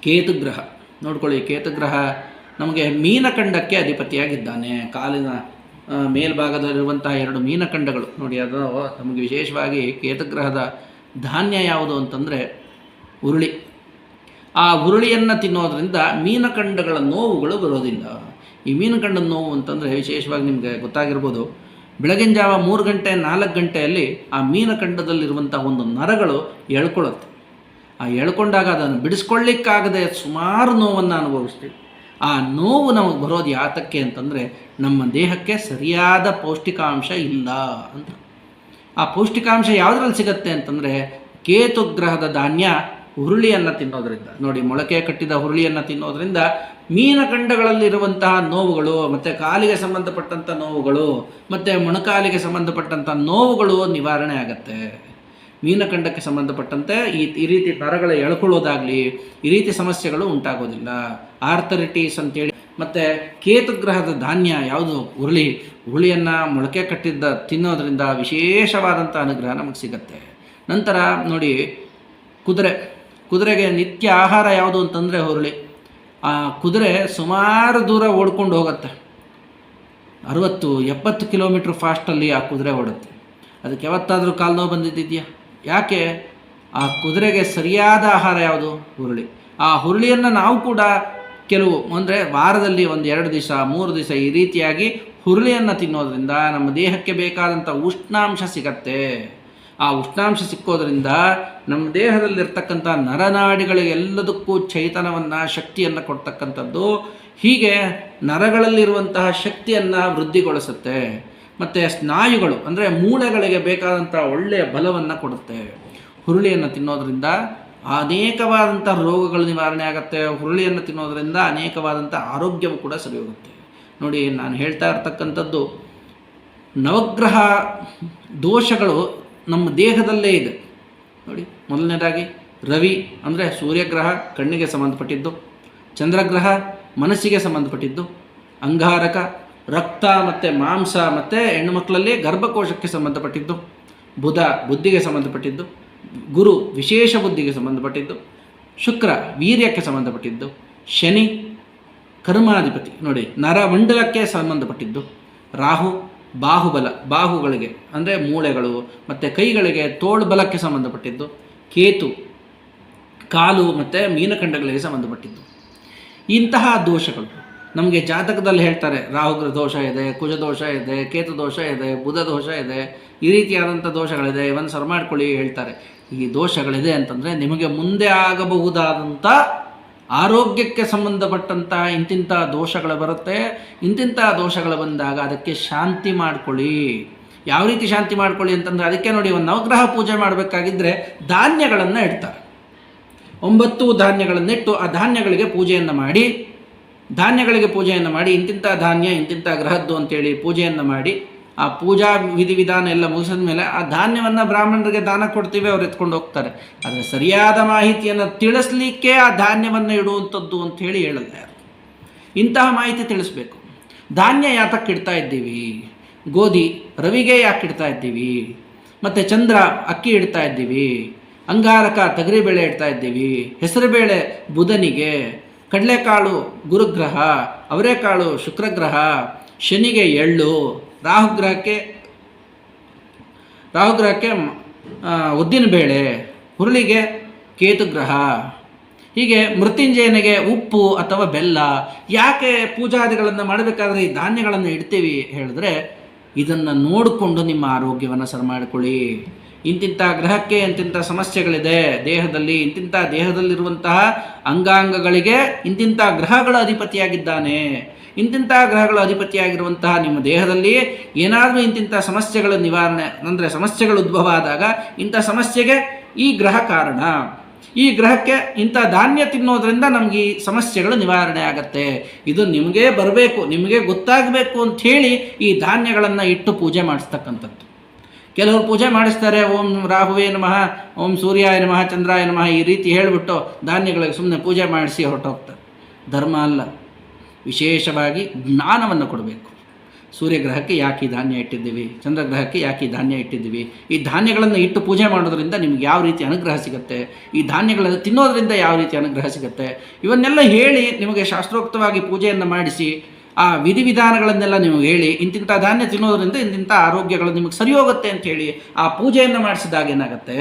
ಕೇತುಗ್ರಹ ನೋಡ್ಕೊಳ್ಳಿ, ಕೇತುಗ್ರಹ ನಮಗೆ ಮೀನಖಂಡಕ್ಕೆ ಅಧಿಪತಿಯಾಗಿದ್ದಾನೆ. ಕಾಲಿನ ಮೇಲ್ಭಾಗದಲ್ಲಿರುವಂತಹ 2 ಮೀನಖಂಡಗಳು ನೋಡಿ, ಅದು ನಮಗೆ ವಿಶೇಷವಾಗಿ ಕೇತುಗ್ರಹದ ಧಾನ್ಯ ಯಾವುದು ಅಂತಂದರೆ ಉರುಳಿ. ಆ ಉರುಳಿಯನ್ನು ತಿನ್ನೋದ್ರಿಂದ ಮೀನಖಂಡಗಳ ನೋವುಗಳು ಬರೋದಿಲ್ಲ. ಈ ಮೀನಖಂಡದ ನೋವು ಅಂತಂದರೆ ವಿಶೇಷವಾಗಿ ನಿಮಗೆ ಗೊತ್ತಾಗಿರ್ಬೋದು, ಬೆಳಗಿನ ಜಾವ 3 ಗಂಟೆ 4 ಗಂಟೆಯಲ್ಲಿ ಆ ಮೀನಖಂಡದಲ್ಲಿರುವಂಥ ಒಂದು ನರಗಳು ಎಳ್ಕೊಳ್ಳುತ್ತೆ. ಆ ಎಳ್ಕೊಂಡಾಗ ಅದನ್ನು ಬಿಡಿಸ್ಕೊಳ್ಳಿಕ್ಕಾಗದೆ ಸುಮಾರು ನೋವನ್ನು ಅನುಭವಿಸ್ತೀವಿ. ಆ ನೋವು ನಮಗೆ ಬರೋದು ಯಾತಕ್ಕೆ ಅಂತಂದರೆ ನಮ್ಮ ದೇಹಕ್ಕೆ ಸರಿಯಾದ ಪೌಷ್ಟಿಕಾಂಶ ಇಲ್ಲ ಅಂತ. ಆ ಪೌಷ್ಟಿಕಾಂಶ ಯಾವುದ್ರಲ್ಲಿ ಸಿಗುತ್ತೆ ಅಂತಂದರೆ ಕೇತುಗ್ರಹದ ಧಾನ್ಯ ಹುರುಳಿಯನ್ನು ತಿನ್ನೋದ್ರಿಂದ. ನೋಡಿ, ಮೊಳಕೆ ಕಟ್ಟಿದ ಹುರುಳಿಯನ್ನು ತಿನ್ನೋದ್ರಿಂದ ಮೀನಖಂಡಗಳಲ್ಲಿರುವಂತಹ ನೋವುಗಳು, ಮತ್ತು ಕಾಲಿಗೆ ಸಂಬಂಧಪಟ್ಟಂಥ ನೋವುಗಳು, ಮತ್ತು ಮೊಣಕಾಲಿಗೆ ಸಂಬಂಧಪಟ್ಟಂಥ ನೋವುಗಳು ನಿವಾರಣೆ ಆಗುತ್ತೆ. ಮೀನಖಂಡಕ್ಕೆ ಸಂಬಂಧಪಟ್ಟಂತೆ ಈ ರೀತಿ ನರಗಳ ಎಳ್ಕೊಳ್ಳೋದಾಗಲಿ, ಈ ರೀತಿ ಸಮಸ್ಯೆಗಳು ಉಂಟಾಗೋದಿಲ್ಲ. ಆರ್ಥರಿಟೀಸ್ ಅಂತೇಳಿ. ಮತ್ತು ಕೇತುಗ್ರಹದ ಧಾನ್ಯ ಯಾವುದು? ಹುರುಳಿಯನ್ನು ಮೊಳಕೆ ಕಟ್ಟಿದ್ದ ತಿನ್ನೋದ್ರಿಂದ ವಿಶೇಷವಾದಂಥ ಅನುಗ್ರಹ ನಮಗೆ ಸಿಗುತ್ತೆ. ನಂತರ ನೋಡಿ, ಕುದುರೆಗೆ ನಿತ್ಯ ಆಹಾರ ಯಾವುದು ಅಂತಂದರೆ ಹುರುಳಿ. ಆ ಕುದುರೆ ಸುಮಾರು ದೂರ ಓಡ್ಕೊಂಡು ಹೋಗುತ್ತೆ. 60-70 ಕಿಲೋಮೀಟ್ರ್ ಫಾಸ್ಟಲ್ಲಿ ಆ ಕುದುರೆ ಓಡುತ್ತೆ. ಅದಕ್ಕೆ ಯಾವತ್ತಾದರೂ ಕಾಲು ನೋವು ಬಂದಿದ್ದಿದೆಯಾ? ಯಾಕೆ? ಆ ಕುದುರೆಗೆ ಸರಿಯಾದ ಆಹಾರ ಯಾವುದು? ಹುರುಳಿ. ಆ ಹುರುಳಿಯನ್ನು ನಾವು ಕೂಡ ಅಂದರೆ ವಾರದಲ್ಲಿ 1-2 ದಿವಸ 3 ದಿವಸ ಈ ರೀತಿಯಾಗಿ ಹುರುಳಿಯನ್ನು ತಿನ್ನೋದ್ರಿಂದ ನಮ್ಮ ದೇಹಕ್ಕೆ ಬೇಕಾದಂಥ ಉಷ್ಣಾಂಶ ಸಿಗತ್ತೆ. ಆ ಉಷ್ಣಾಂಶ ಸಿಕ್ಕೋದ್ರಿಂದ ನಮ್ಮ ದೇಹದಲ್ಲಿರ್ತಕ್ಕಂಥ ನರನಾಡಿಗಳಿಗೆಲ್ಲದಕ್ಕೂ ಚೈತನ್ಯವನ್ನು, ಶಕ್ತಿಯನ್ನು ಕೊಡ್ತಕ್ಕಂಥದ್ದು. ಹೀಗೆ ನರಗಳಲ್ಲಿರುವಂತಹ ಶಕ್ತಿಯನ್ನು ವೃದ್ಧಿಗೊಳಿಸುತ್ತೆ. ಮತ್ತು ಸ್ನಾಯುಗಳು ಅಂದರೆ ಮೂಳೆಗಳಿಗೆ ಬೇಕಾದಂಥ ಒಳ್ಳೆಯ ಬಲವನ್ನು ಕೊಡುತ್ತೆ. ಹುರುಳಿಯನ್ನು ತಿನ್ನೋದ್ರಿಂದ ಅನೇಕವಾದಂಥ ರೋಗಗಳು ನಿವಾರಣೆ ಆಗುತ್ತೆ. ಹುರುಳಿಯನ್ನು ತಿನ್ನೋದ್ರಿಂದ ಅನೇಕವಾದಂಥ ಆರೋಗ್ಯವು ಕೂಡ ಸರಿ ಹೋಗುತ್ತೆ. ನೋಡಿ, ನಾನು ಹೇಳ್ತಾ ಇರ್ತಕ್ಕಂಥದ್ದು ನವಗ್ರಹ ದೋಷಗಳು ನಮ್ಮ ದೇಹದಲ್ಲೇ ಇದೆ. ನೋಡಿ, ಮೊದಲನೇದಾಗಿ ರವಿ ಅಂದರೆ ಸೂರ್ಯಗ್ರಹ, ಕಣ್ಣಿಗೆ ಸಂಬಂಧಪಟ್ಟಿದ್ದು. ಚಂದ್ರಗ್ರಹ ಮನಸ್ಸಿಗೆ ಸಂಬಂಧಪಟ್ಟಿದ್ದು. ಅಂಗಾರಕ ರಕ್ತ ಮತ್ತು ಮಾಂಸ ಮತ್ತು ಹೆಣ್ಣು ಮಕ್ಕಳಲ್ಲಿ ಗರ್ಭಕೋಶಕ್ಕೆ ಸಂಬಂಧಪಟ್ಟಿದ್ದು. ಬುಧ ಬುದ್ಧಿಗೆ ಸಂಬಂಧಪಟ್ಟಿದ್ದು. ಗುರು ವಿಶೇಷ ಬುದ್ಧಿಗೆ ಸಂಬಂಧಪಟ್ಟಿದ್ದು. ಶುಕ್ರ ವೀರ್ಯಕ್ಕೆ ಸಂಬಂಧಪಟ್ಟಿದ್ದು. ಶನಿ ಕರ್ಮಾಧಿಪತಿ, ನೋಡಿ ನರಮಂಡಲಕ್ಕೆ ಸಂಬಂಧಪಟ್ಟಿದ್ದು. ರಾಹು ಬಾಹುಗಳಿಗೆ ಅಂದರೆ ಮೂಳೆಗಳು ಮತ್ತು ಕೈಗಳಿಗೆ ತೋಳು ಬಲಕ್ಕೆ ಸಂಬಂಧಪಟ್ಟಿದ್ದು. ಕೇತು ಕಾಲು ಮತ್ತು ಮೀನಖಂಡಗಳಿಗೆ ಸಂಬಂಧಪಟ್ಟಿದ್ದು. ಇಂತಹ ದೋಷಗಳು ನಮಗೆ ಜಾತಕದಲ್ಲಿ ಹೇಳ್ತಾರೆ. ರಾಹುಗ್ರ ದೋಷ ಇದೆ, ಕುಜ ದೋಷ ಇದೆ, ಕೇತು ದೋಷ ಇದೆ, ಬುಧ ದೋಷ ಇದೆ, ಈ ರೀತಿಯಾದಂಥ ದೋಷಗಳಿದೆ, ಇವನ್ನ ಸರಿ ಮಾಡ್ಕೊಳ್ಳಿ ಹೇಳ್ತಾರೆ. ಈ ದೋಷಗಳಿದೆ ಅಂತಂದರೆ ನಿಮಗೆ ಮುಂದೆ ಆಗಬಹುದಾದಂಥ ಆರೋಗ್ಯಕ್ಕೆ ಸಂಬಂಧಪಟ್ಟಂಥ ಇಂತಿಂಥ ದೋಷಗಳು ಬರುತ್ತೆ. ಇಂತಿಂಥ ದೋಷಗಳು ಬಂದಾಗ ಅದಕ್ಕೆ ಶಾಂತಿ ಮಾಡ್ಕೊಳ್ಳಿ. ಯಾವ ರೀತಿ ಶಾಂತಿ ಮಾಡ್ಕೊಳ್ಳಿ ಅಂತಂದರೆ, ಅದಕ್ಕೆ ನೋಡಿ, ಒಂದು ನವಗ್ರಹ ಪೂಜೆ ಮಾಡಬೇಕಾಗಿದ್ದರೆ ಧಾನ್ಯಗಳನ್ನು ಇಡ್ತಾರೆ. 9 ಧಾನ್ಯಗಳನ್ನಿಟ್ಟು ಆ ಧಾನ್ಯಗಳಿಗೆ ಪೂಜೆಯನ್ನು ಮಾಡಿ ಇಂತಿಂಥ ಧಾನ್ಯ ಇಂತಿಂಥ ಗ್ರಹದ್ದು ಅಂತೇಳಿ ಪೂಜೆಯನ್ನು ಮಾಡಿ, ಆ ಪೂಜಾ ವಿಧಿವಿಧಾನ ಎಲ್ಲ ಮುಗಿಸಿದ ಮೇಲೆ ಆ ಧಾನ್ಯವನ್ನು ಬ್ರಾಹ್ಮಣರಿಗೆ ದಾನ ಕೊಡ್ತೀವಿ, ಅವ್ರು ಎತ್ಕೊಂಡು ಹೋಗ್ತಾರೆ. ಆದರೆ ಸರಿಯಾದ ಮಾಹಿತಿಯನ್ನು ತಿಳಿಸ್ಲಿಕ್ಕೆ ಆ ಧಾನ್ಯವನ್ನು ಇಡುವಂಥದ್ದು ಅಂಥೇಳಿ ಹೇಳಲ್ಲ ಯಾರು. ಇಂತಹ ಮಾಹಿತಿ ತಿಳಿಸ್ಬೇಕು. ಧಾನ್ಯ ಯಾತಕ್ಕೆ ಇಡ್ತಾ ಇದ್ದೀವಿ? ಗೋಧಿ ರವಿಗೆ ಯಾಕೆ ಇಡ್ತಾ ಇದ್ದೀವಿ? ಮತ್ತು ಚಂದ್ರ ಅಕ್ಕಿ ಇಡ್ತಾ ಇದ್ದೀವಿ. ಅಂಗಾರಕ ತೊಗರಿಬೇಳೆ ಇಡ್ತಾ ಇದ್ದೀವಿ. ಹೆಸರುಬೇಳೆ ಬುಧನಿಗೆ, ಕಡಲೆಕಾಳು ಗುರುಗ್ರಹ, ಅವರೆಕಾಳು ಶುಕ್ರಗ್ರಹ, ಶನಿಗೆ ಎಳ್ಳು, ರಾಹುಗ್ರಹಕ್ಕೆ ಉದ್ದಿನಬೇಳೆ, ಹುರುಳಿಗೆ ಕೇತುಗ್ರಹ. ಹೀಗೆ ಮೃತ್ಯುಂಜಯನಿಗೆ ಉಪ್ಪು ಅಥವಾ ಬೆಲ್ಲ. ಯಾಕೆ ಪೂಜಾದಿಗಳನ್ನು ಮಾಡಬೇಕಾದ್ರೆ ಈ ಧಾನ್ಯಗಳನ್ನು ಇಡ್ತೀವಿ ಹೇಳಿದ್ರೆ, ಇದನ್ನು ನೋಡಿಕೊಂಡು ನಿಮ್ಮ ಆರೋಗ್ಯವನ್ನು ಸರಿ ಮಾಡಿಕೊಳ್ಳಿ. ಇಂತಿಂಥ ಗ್ರಹಕ್ಕೆ ಇಂತಿಂಥ ಸಮಸ್ಯೆಗಳಿದೆ ದೇಹದಲ್ಲಿ, ಇಂತಿಂಥ ದೇಹದಲ್ಲಿರುವಂತಹ ಅಂಗಾಂಗಗಳಿಗೆ ಇಂತಿಂಥ ಗ್ರಹಗಳ ಅಧಿಪತಿಯಾಗಿದ್ದಾನೆ. ಇಂತಿಂಥ ಗ್ರಹಗಳ ಅಧಿಪತಿಯಾಗಿರುವಂತಹ ನಿಮ್ಮ ದೇಹದಲ್ಲಿ ಏನಾದರೂ ಇಂತಿಂಥ ಸಮಸ್ಯೆಗಳ ನಿವಾರಣೆ ಅಂದರೆ ಸಮಸ್ಯೆಗಳು ಉದ್ಭವ ಆದಾಗ ಇಂಥ ಸಮಸ್ಯೆಗೆ ಈ ಗ್ರಹ ಕಾರಣ. ಈ ಗ್ರಹಕ್ಕೆ ಇಂಥ ಧಾನ್ಯ ತಿನ್ನೋದ್ರಿಂದ ನಮಗೆ ಈ ಸಮಸ್ಯೆಗಳು ನಿವಾರಣೆ ಆಗತ್ತೆ. ಇದು ನಿಮಗೆ ಬರಬೇಕು, ನಿಮಗೆ ಗೊತ್ತಾಗಬೇಕು ಅಂಥೇಳಿ ಈ ಧಾನ್ಯಗಳನ್ನು ಇಟ್ಟು ಪೂಜೆ ಮಾಡಿಸ್ತಕ್ಕಂಥದ್ದು. ಕೆಲವರು ಪೂಜೆ ಮಾಡಿಸ್ತಾರೆ, ಓಂ ರಾಹುವೇ ನಮಃ, ಓಂ ಸೂರ್ಯಾಯ ನಮಃ, ಚಂದ್ರಾಯ ನಮಃ ಈ ರೀತಿ ಹೇಳಿಬಿಟ್ಟು ಧಾನ್ಯಗಳಿಗೆ ಸುಮ್ಮನೆ ಪೂಜೆ ಮಾಡಿಸಿ ಹೊರಟೋಗ್ತಾರೆ. ಧರ್ಮ ಅಲ್ಲ. ವಿಶೇಷವಾಗಿ ಜ್ಞಾನವನ್ನು ಕೊಡಬೇಕು. ಸೂರ್ಯಗ್ರಹಕ್ಕೆ ಯಾಕೆ ಈ ಧಾನ್ಯ ಇಟ್ಟಿದ್ದೀವಿ, ಚಂದ್ರಗ್ರಹಕ್ಕೆ ಯಾಕೆ ಈ ಧಾನ್ಯ ಇಟ್ಟಿದ್ದೀವಿ, ಈ ಧಾನ್ಯಗಳನ್ನು ಇಟ್ಟು ಪೂಜೆ ಮಾಡೋದ್ರಿಂದ ನಿಮ್ಗೆ ಯಾವ ರೀತಿ ಅನುಗ್ರಹ ಸಿಗುತ್ತೆ, ಈ ಧಾನ್ಯಗಳನ್ನು ತಿನ್ನೋದ್ರಿಂದ ಯಾವ ರೀತಿ ಅನುಗ್ರಹ ಸಿಗುತ್ತೆ, ಇವನ್ನೆಲ್ಲ ಹೇಳಿ ನಿಮಗೆ ಶಾಸ್ತ್ರೋಕ್ತವಾಗಿ ಪೂಜೆಯನ್ನು ಮಾಡಿಸಿ ಆ ವಿಧಿವಿಧಾನಗಳನ್ನೆಲ್ಲ ನಿಮಗೆ ಹೇಳಿ, ಇಂತಿಂಥ ಧಾನ್ಯ ತಿನ್ನೋದ್ರಿಂದ ಇಂತಿಂಥ ಆರೋಗ್ಯಗಳು ನಿಮಗೆ ಸರಿ ಹೋಗುತ್ತೆ ಅಂಥೇಳಿ ಆ ಪೂಜೆಯನ್ನು ಮಾಡಿಸಿದಾಗ ಏನಾಗುತ್ತೆ,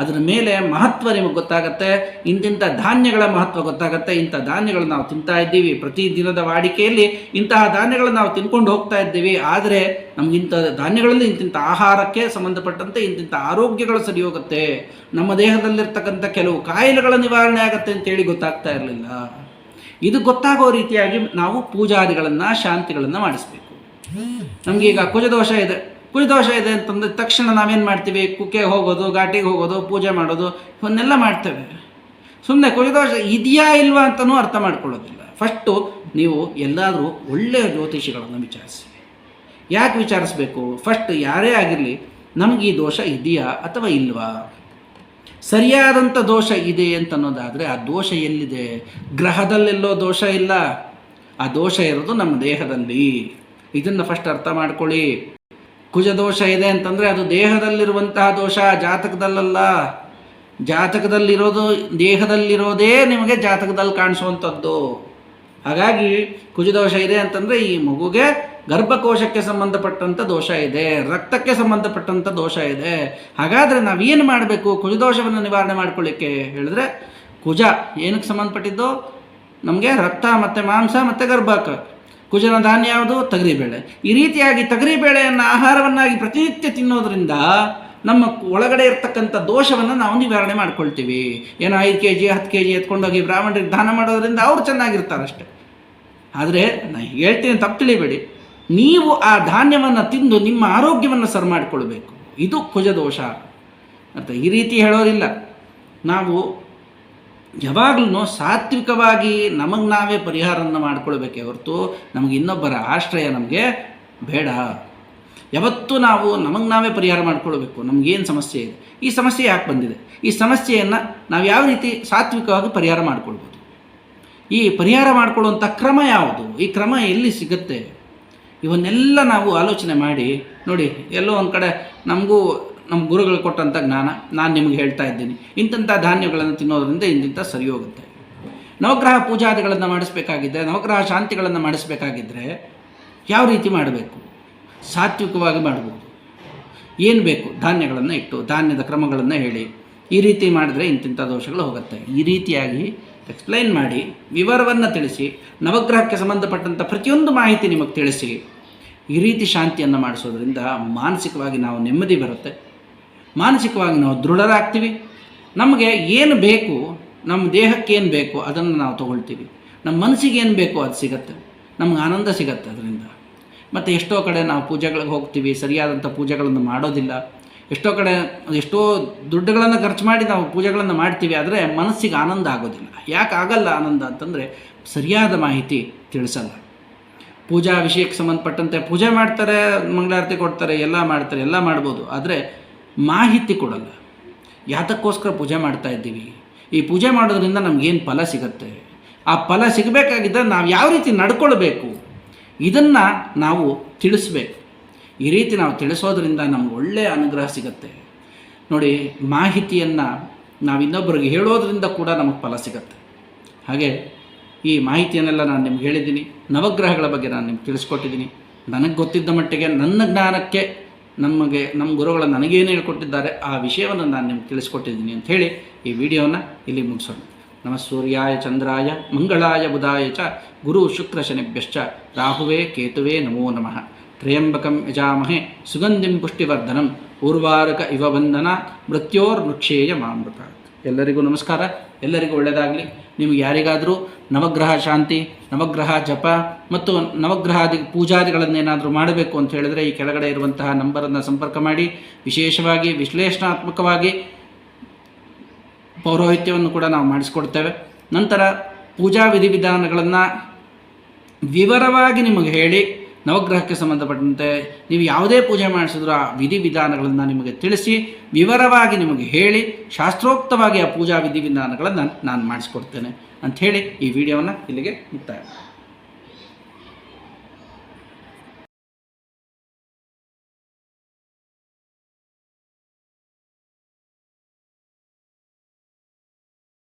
ಅದರ ಮೇಲೆ ಮಹತ್ವ ನಿಮಗೆ ಗೊತ್ತಾಗುತ್ತೆ. ಇಂತಿಂಥ ಧಾನ್ಯಗಳ ಮಹತ್ವ ಗೊತ್ತಾಗುತ್ತೆ. ಇಂಥ ಧಾನ್ಯಗಳು ನಾವು ತಿಂತಾ ಇದ್ದೀವಿ, ಪ್ರತಿದಿನದ ವಾಡಿಕೆಯಲ್ಲಿ ಇಂತಹ ಧಾನ್ಯಗಳನ್ನು ನಾವು ತಿನ್ಕೊಂಡು ಹೋಗ್ತಾ ಇದ್ದೀವಿ. ಆದರೆ ನಮಗಿಂಥ ಧಾನ್ಯಗಳಲ್ಲಿ ಇಂತಿಂಥ ಆಹಾರಕ್ಕೆ ಸಂಬಂಧಪಟ್ಟಂತೆ ಇಂತಿಂಥ ಆರೋಗ್ಯಗಳು ಸರಿ ಹೋಗುತ್ತೆ, ನಮ್ಮ ದೇಹದಲ್ಲಿರ್ತಕ್ಕಂಥ ಕೆಲವು ಕಾಯಿಲೆಗಳ ನಿವಾರಣೆ ಆಗುತ್ತೆ ಅಂತೇಳಿ ಗೊತ್ತಾಗ್ತಾ ಇರಲಿಲ್ಲ. ಇದು ಗೊತ್ತಾಗೋ ರೀತಿಯಾಗಿ ನಾವು ಪೂಜಾದಿಗಳನ್ನು ಶಾಂತಿಗಳನ್ನು ಮಾಡಿಸ್ಬೇಕು. ನಮಗೀಗ ಕುಜದೋಷ ಇದೆ ಅಂತಂದ ತಕ್ಷಣ ನಾವೇನು ಮಾಡ್ತೀವಿ, ಕುಕ್ಕೆ ಹೋಗೋದು, ಘಾಟಿಗೆ ಹೋಗೋದು, ಪೂಜೆ ಮಾಡೋದು ಇವನ್ನೆಲ್ಲ ಮಾಡ್ತೇವೆ. ಸುಮ್ಮನೆ ಕುಜದೋಷ ಇದೆಯಾ ಇಲ್ವಾ ಅಂತಲೂ ಅರ್ಥ ಮಾಡ್ಕೊಳ್ಳೋದಿಲ್ಲ. ಫಸ್ಟು ನೀವು ಎಲ್ಲಾದರೂ ಒಳ್ಳೆಯ ಜ್ಯೋತಿಷಿಗಳನ್ನು ವಿಚಾರಿಸಿ. ಯಾಕೆ ವಿಚಾರಿಸ್ಬೇಕು? ಫಸ್ಟ್ ಯಾರೇ ಆಗಿರಲಿ, ನಮಗೆ ಈ ದೋಷ ಇದೆಯಾ ಅಥವಾ ಇಲ್ವಾ, ಸರಿಯಾದಂಥ ದೋಷ ಇದೆ ಅಂತ ಅನ್ನೋದಾದರೆ ಆ ದೋಷ ಎಲ್ಲಿದೆ? ಗ್ರಹದಲ್ಲೆಲ್ಲೋ ದೋಷ ಇಲ್ಲ, ಆ ದೋಷ ಇರೋದು ನಮ್ಮ ದೇಹದಲ್ಲಿ. ಇದನ್ನು ಫಸ್ಟ್ ಅರ್ಥ ಮಾಡ್ಕೊಳ್ಳಿ. ಕುಜ ದೋಷ ಇದೆ ಅಂತಂದರೆ ಅದು ದೇಹದಲ್ಲಿರುವಂತಹ ದೋಷ, ಜಾತಕದಲ್ಲಲ್ಲ. ಜಾತಕದಲ್ಲಿರೋದು, ದೇಹದಲ್ಲಿರೋದೇ ನಿಮಗೆ ಜಾತಕದಲ್ಲಿ ಕಾಣಿಸುವಂಥದ್ದು. ಹಾಗಾಗಿ ಕುಜದೋಷ ಇದೆ ಅಂತಂದರೆ ಈ ಮಗುಗೆ ಗರ್ಭಕೋಶಕ್ಕೆ ಸಂಬಂಧಪಟ್ಟಂಥ ದೋಷ ಇದೆ, ರಕ್ತಕ್ಕೆ ಸಂಬಂಧಪಟ್ಟಂಥ ದೋಷ ಇದೆ. ಹಾಗಾದರೆ ನಾವೇನು ಮಾಡಬೇಕು ಕುಜದೋಷವನ್ನು ನಿವಾರಣೆ ಮಾಡ್ಕೊಳ್ಳಿಕ್ಕೆ ಹೇಳಿದ್ರೆ, ಕುಜ ಏನಕ್ಕೆ ಸಂಬಂಧಪಟ್ಟಿದ್ದು? ನಮಗೆ ರಕ್ತ ಮತ್ತು ಮಾಂಸ ಮತ್ತು ಗರ್ಭಕ್ಕೆ. ಕುಜನ ಧಾನ್ಯ ಯಾವುದು? ತೊಗರಿಬೇಳೆ. ಈ ರೀತಿಯಾಗಿ ತೊಗರಿಬೇಳೆಯನ್ನು ಆಹಾರವನ್ನಾಗಿ ಪ್ರತಿನಿತ್ಯ ತಿನ್ನೋದ್ರಿಂದ ನಮ್ಮ ಒಳಗಡೆ ಇರ್ತಕ್ಕಂಥ ದೋಷವನ್ನು ನಾವು ನಿವಾರಣೆ ಮಾಡ್ಕೊಳ್ತೀವಿ. ಏನೋ 5 kg 10 kg ಎತ್ಕೊಂಡೋಗಿ ಬ್ರಾಹ್ಮಣರಿಗೆ ದಾನ ಮಾಡೋದ್ರಿಂದ ಅವ್ರು ಚೆನ್ನಾಗಿರ್ತಾರಷ್ಟೆ. ಆದರೆ ನಾನು ಹೇಳ್ತೀನಿ, ತಪ್ಪು ತಿಳಿಬೇಡಿ, ನೀವು ಆ ಧಾನ್ಯವನ್ನು ತಿಂದು ನಿಮ್ಮ ಆರೋಗ್ಯವನ್ನು ಸರಿ ಮಾಡಿಕೊಳ್ಬೇಕು. ಇದು ಕುಜದೋಷ ಅಂತ ಈ ರೀತಿ ಹೇಳೋದಿಲ್ಲ. ನಾವು ಯಾವಾಗಲೂ ಸಾತ್ವಿಕವಾಗಿ ನಮಗೆ ನಾವೇ ಪರಿಹಾರವನ್ನು ಮಾಡಿಕೊಳ್ಬೇಕೇ ಹೊರತು ನಮಗೆ ಇನ್ನೊಬ್ಬರ ಆಶ್ರಯ ನಮಗೆ ಬೇಡ. ಯಾವತ್ತೂ ನಾವು ನಮಗೆ ನಾವೇ ಪರಿಹಾರ ಮಾಡಿಕೊಳ್ಬೇಕು. ನಮಗೇನು ಸಮಸ್ಯೆ ಇದೆ, ಈ ಸಮಸ್ಯೆ ಯಾಕೆ ಬಂದಿದೆ, ಈ ಸಮಸ್ಯೆಯನ್ನು ನಾವು ಯಾವ ರೀತಿ ಸಾತ್ವಿಕವಾಗಿ ಪರಿಹಾರ ಮಾಡಿಕೊಳ್ಬೋದು, ಈ ಪರಿಹಾರ ಮಾಡಿಕೊಳ್ಳುವಂಥ ಕ್ರಮ ಯಾವುದು, ಈ ಕ್ರಮ ಎಲ್ಲಿ ಸಿಗುತ್ತೆ, ಇವನ್ನೆಲ್ಲ ನಾವು ಆಲೋಚನೆ ಮಾಡಿ ನೋಡಿ. ಎಲ್ಲೋ ಒಂದು ಕಡೆ ನಮಗೂ ನಮ್ಮ ಗುರುಗಳು ಕೊಟ್ಟಂಥ ಜ್ಞಾನ ನಾನು ನಿಮಗೆ ಹೇಳ್ತಾ ಇದ್ದೀನಿ. ಇಂಥ ಧಾನ್ಯಗಳನ್ನು ತಿನ್ನೋದ್ರಿಂದ ಇಂತಿಂಥ ಸರಿ ಹೋಗುತ್ತೆ. ನವಗ್ರಹ ಪೂಜಾದಿಗಳನ್ನು ಮಾಡಿಸ್ಬೇಕಾಗಿದ್ದರೆ, ನವಗ್ರಹ ಶಾಂತಿಗಳನ್ನು ಮಾಡಿಸ್ಬೇಕಾಗಿದ್ದರೆ ಯಾವ ರೀತಿ ಮಾಡಬೇಕು? ಸಾತ್ವಿಕವಾಗಿ ಮಾಡ್ಬೋದು. ಏನು ಬೇಕು ಧಾನ್ಯಗಳನ್ನು ಇಟ್ಟು ಧಾನ್ಯದ ಕ್ರಮಗಳನ್ನು ಹೇಳಿ, ಈ ರೀತಿ ಮಾಡಿದ್ರೆ ಇಂತಿಂಥ ದೋಷಗಳು ಹೋಗುತ್ತೆ. ಈ ರೀತಿಯಾಗಿ ಎಕ್ಸ್ಪ್ಲೈನ್ ಮಾಡಿ ವಿವರವನ್ನು ತಿಳಿಸಿ, ನವಗ್ರಹಕ್ಕೆ ಸಂಬಂಧಪಟ್ಟಂಥ ಪ್ರತಿಯೊಂದು ಮಾಹಿತಿ ನಿಮಗೆ ತಿಳಿಸಿ, ಈ ರೀತಿ ಶಾಂತಿಯನ್ನು ಮಾಡಿಸೋದ್ರಿಂದ ಮಾನಸಿಕವಾಗಿ ನಾವು ನೆಮ್ಮದಿ ಬರುತ್ತೆ, ಮಾನಸಿಕವಾಗಿ ನಾವು ದೃಢರಾಗ್ತೀವಿ. ನಮಗೆ ಏನು ಬೇಕು, ನಮ್ಮ ದೇಹಕ್ಕೆ ಏನು ಬೇಕು ಅದನ್ನು ನಾವು ತೊಗೊಳ್ತೀವಿ, ನಮ್ಮ ಮನಸ್ಸಿಗೆ ಏನು ಬೇಕೋ ಅದು ಸಿಗುತ್ತೆ, ನಮ್ಗೆ ಆನಂದ ಸಿಗುತ್ತೆ ಅದರಿಂದ. ಮತ್ತು ಎಷ್ಟೋ ಕಡೆ ನಾವು ಪೂಜೆಗಳಿಗೆ ಹೋಗ್ತೀವಿ, ಸರಿಯಾದಂಥ ಪೂಜೆಗಳನ್ನು ಮಾಡೋದಿಲ್ಲ. ಎಷ್ಟೋ ಕಡೆ ಎಷ್ಟೋ ದುಡ್ಡುಗಳನ್ನು ಖರ್ಚು ಮಾಡಿ ನಾವು ಪೂಜೆಗಳನ್ನು ಮಾಡ್ತೀವಿ, ಆದರೆ ಮನಸ್ಸಿಗೆ ಆನಂದ ಆಗೋದಿಲ್ಲ. ಯಾಕೆ ಆಗಲ್ಲ ಆನಂದ ಅಂತಂದರೆ ಸರಿಯಾದ ಮಾಹಿತಿ ತಿಳಿಸಲ್ಲ. ಪೂಜಾ ವಿಷಯಕ್ಕೆ ಸಂಬಂಧಪಟ್ಟಂತೆ ಪೂಜೆ ಮಾಡ್ತಾರೆ, ಮಂಗಳಾರತಿ ಕೊಡ್ತಾರೆ, ಎಲ್ಲ ಮಾಡ್ತಾರೆ, ಎಲ್ಲ ಮಾಡ್ಬೋದು, ಆದರೆ ಮಾಹಿತಿ ಕೊಡಲ್ಲ. ಯಾತಕ್ಕೋಸ್ಕರ ಪೂಜೆ ಮಾಡ್ತಾ ಇದ್ದೀವಿ, ಈ ಪೂಜೆ ಮಾಡೋದ್ರಿಂದ ನಮಗೇನು ಫಲ ಸಿಗುತ್ತೆ, ಆ ಫಲ ಸಿಗಬೇಕಾಗಿದ್ದರೆ ನಾವು ಯಾವ ರೀತಿ ನಡ್ಕೊಳ್ಬೇಕು, ಇದನ್ನು ನಾವು ತಿಳಿಸ್ಬೇಕು. ಈ ರೀತಿ ನಾವು ತಿಳಿಸೋದ್ರಿಂದ ನಮ್ಗೆ ಒಳ್ಳೆಯ ಅನುಗ್ರಹ ಸಿಗುತ್ತೆ. ನೋಡಿ, ಮಾಹಿತಿಯನ್ನು ನಾವು ಇನ್ನೊಬ್ಬರಿಗೆ ಹೇಳೋದ್ರಿಂದ ಕೂಡ ನಮಗೆ ಫಲ ಸಿಗುತ್ತೆ. ಹಾಗೆ ಈ ಮಾಹಿತಿಯನ್ನೆಲ್ಲ ನಾನು ನಿಮ್ಗೆ ಹೇಳಿದ್ದೀನಿ. ನವಗ್ರಹಗಳ ಬಗ್ಗೆ ನಾನು ನಿಮ್ಗೆ ತಿಳಿಸ್ಕೊಟ್ಟಿದ್ದೀನಿ. ನನಗೆ ಗೊತ್ತಿದ್ದ ಮಟ್ಟಿಗೆ ನನ್ನ ಜ್ಞಾನಕ್ಕೆ ನಮ್ಮ ಗುರುಗಳು ನನಗೇನು ಹೇಳ್ಕೊಟ್ಟಿದ್ದಾರೆ ಆ ವಿಷಯವನ್ನು ನಾನು ನಿಮ್ಗೆ ತಿಳಿಸ್ಕೊಟ್ಟಿದ್ದೀನಿ ಅಂಥೇಳಿ ಈ ವಿಡಿಯೋನ ಇಲ್ಲಿ ಮುಗಿಸೋಣ. ನಮಃ ಸೂರ್ಯಾಯ ಚಂದ್ರಾಯ ಮಂಗಳಾಯ ಬುಧಾಯ ಚ ಗುರು ಶುಕ್ರ ಶನಿಭ್ಯಶ್ಚ ರಾಹುವೇ ಕೇತುವೇ ನಮೋ ನಮಃ. ತ್ರ್ಯಂಬಕಂ ಯಜಾಮಹೇ ಸುಗಂಧಿಂ ಪುಷ್ಟಿವರ್ಧನಂ ಊರ್ವಾರಕ ಇವ ಬಂಧನ ಮೃತ್ಯೋರ್ಮೃಕ್ಷೇಯ ಮಾಮೃತ. ಎಲ್ಲರಿಗೂ ನಮಸ್ಕಾರ, ಎಲ್ಲರಿಗೂ ಒಳ್ಳೆಯದಾಗಲಿ. ನಿಮಗೆ ಯಾರಿಗಾದರೂ ನವಗ್ರಹ ಶಾಂತಿ, ನವಗ್ರಹ ಜಪ ಮತ್ತು ನವಗ್ರಹಾದಿ ಪೂಜಾದಿಗಳನ್ನೇನಾದರೂ ಮಾಡಬೇಕು ಅಂತ ಹೇಳಿದರೆ ಈ ಕೆಳಗಡೆ ಇರುವಂತಹ ನಂಬರನ್ನು ಸಂಪರ್ಕ ಮಾಡಿ. ವಿಶೇಷವಾಗಿ ವಿಶ್ಲೇಷಣಾತ್ಮಕವಾಗಿ ಪೌರೋಹಿತ್ಯವನ್ನು ಕೂಡ ನಾವು ಮಾಡಿಸ್ಕೊಡ್ತೇವೆ. ನಂತರ ಪೂಜಾ ವಿಧಿವಿಧಾನಗಳನ್ನು ವಿವರವಾಗಿ ನಿಮಗೆ ಹೇಳಿ, ನವಗ್ರಹಕ್ಕೆ ಸಂಬಂಧಪಟ್ಟಂತೆ ನೀವು ಯಾವುದೇ ಪೂಜೆ ಮಾಡಿಸಿದ್ರೂ ಆ ವಿಧಿವಿಧಾನಗಳನ್ನು ನಿಮಗೆ ತಿಳಿಸಿ ವಿವರವಾಗಿ ನಿಮಗೆ ಹೇಳಿ ಶಾಸ್ತ್ರೋಕ್ತವಾಗಿ ಆ ಪೂಜಾ ವಿಧಿವಿಧಾನಗಳನ್ನು ನಾನು ಮಾಡಿಸ್ಕೊಡ್ತೇನೆ ಅಂಥೇಳಿ ಈ ವಿಡಿಯೋವನ್ನು ಇಲ್ಲಿಗೆ ಮುಕ್ತಾಯ.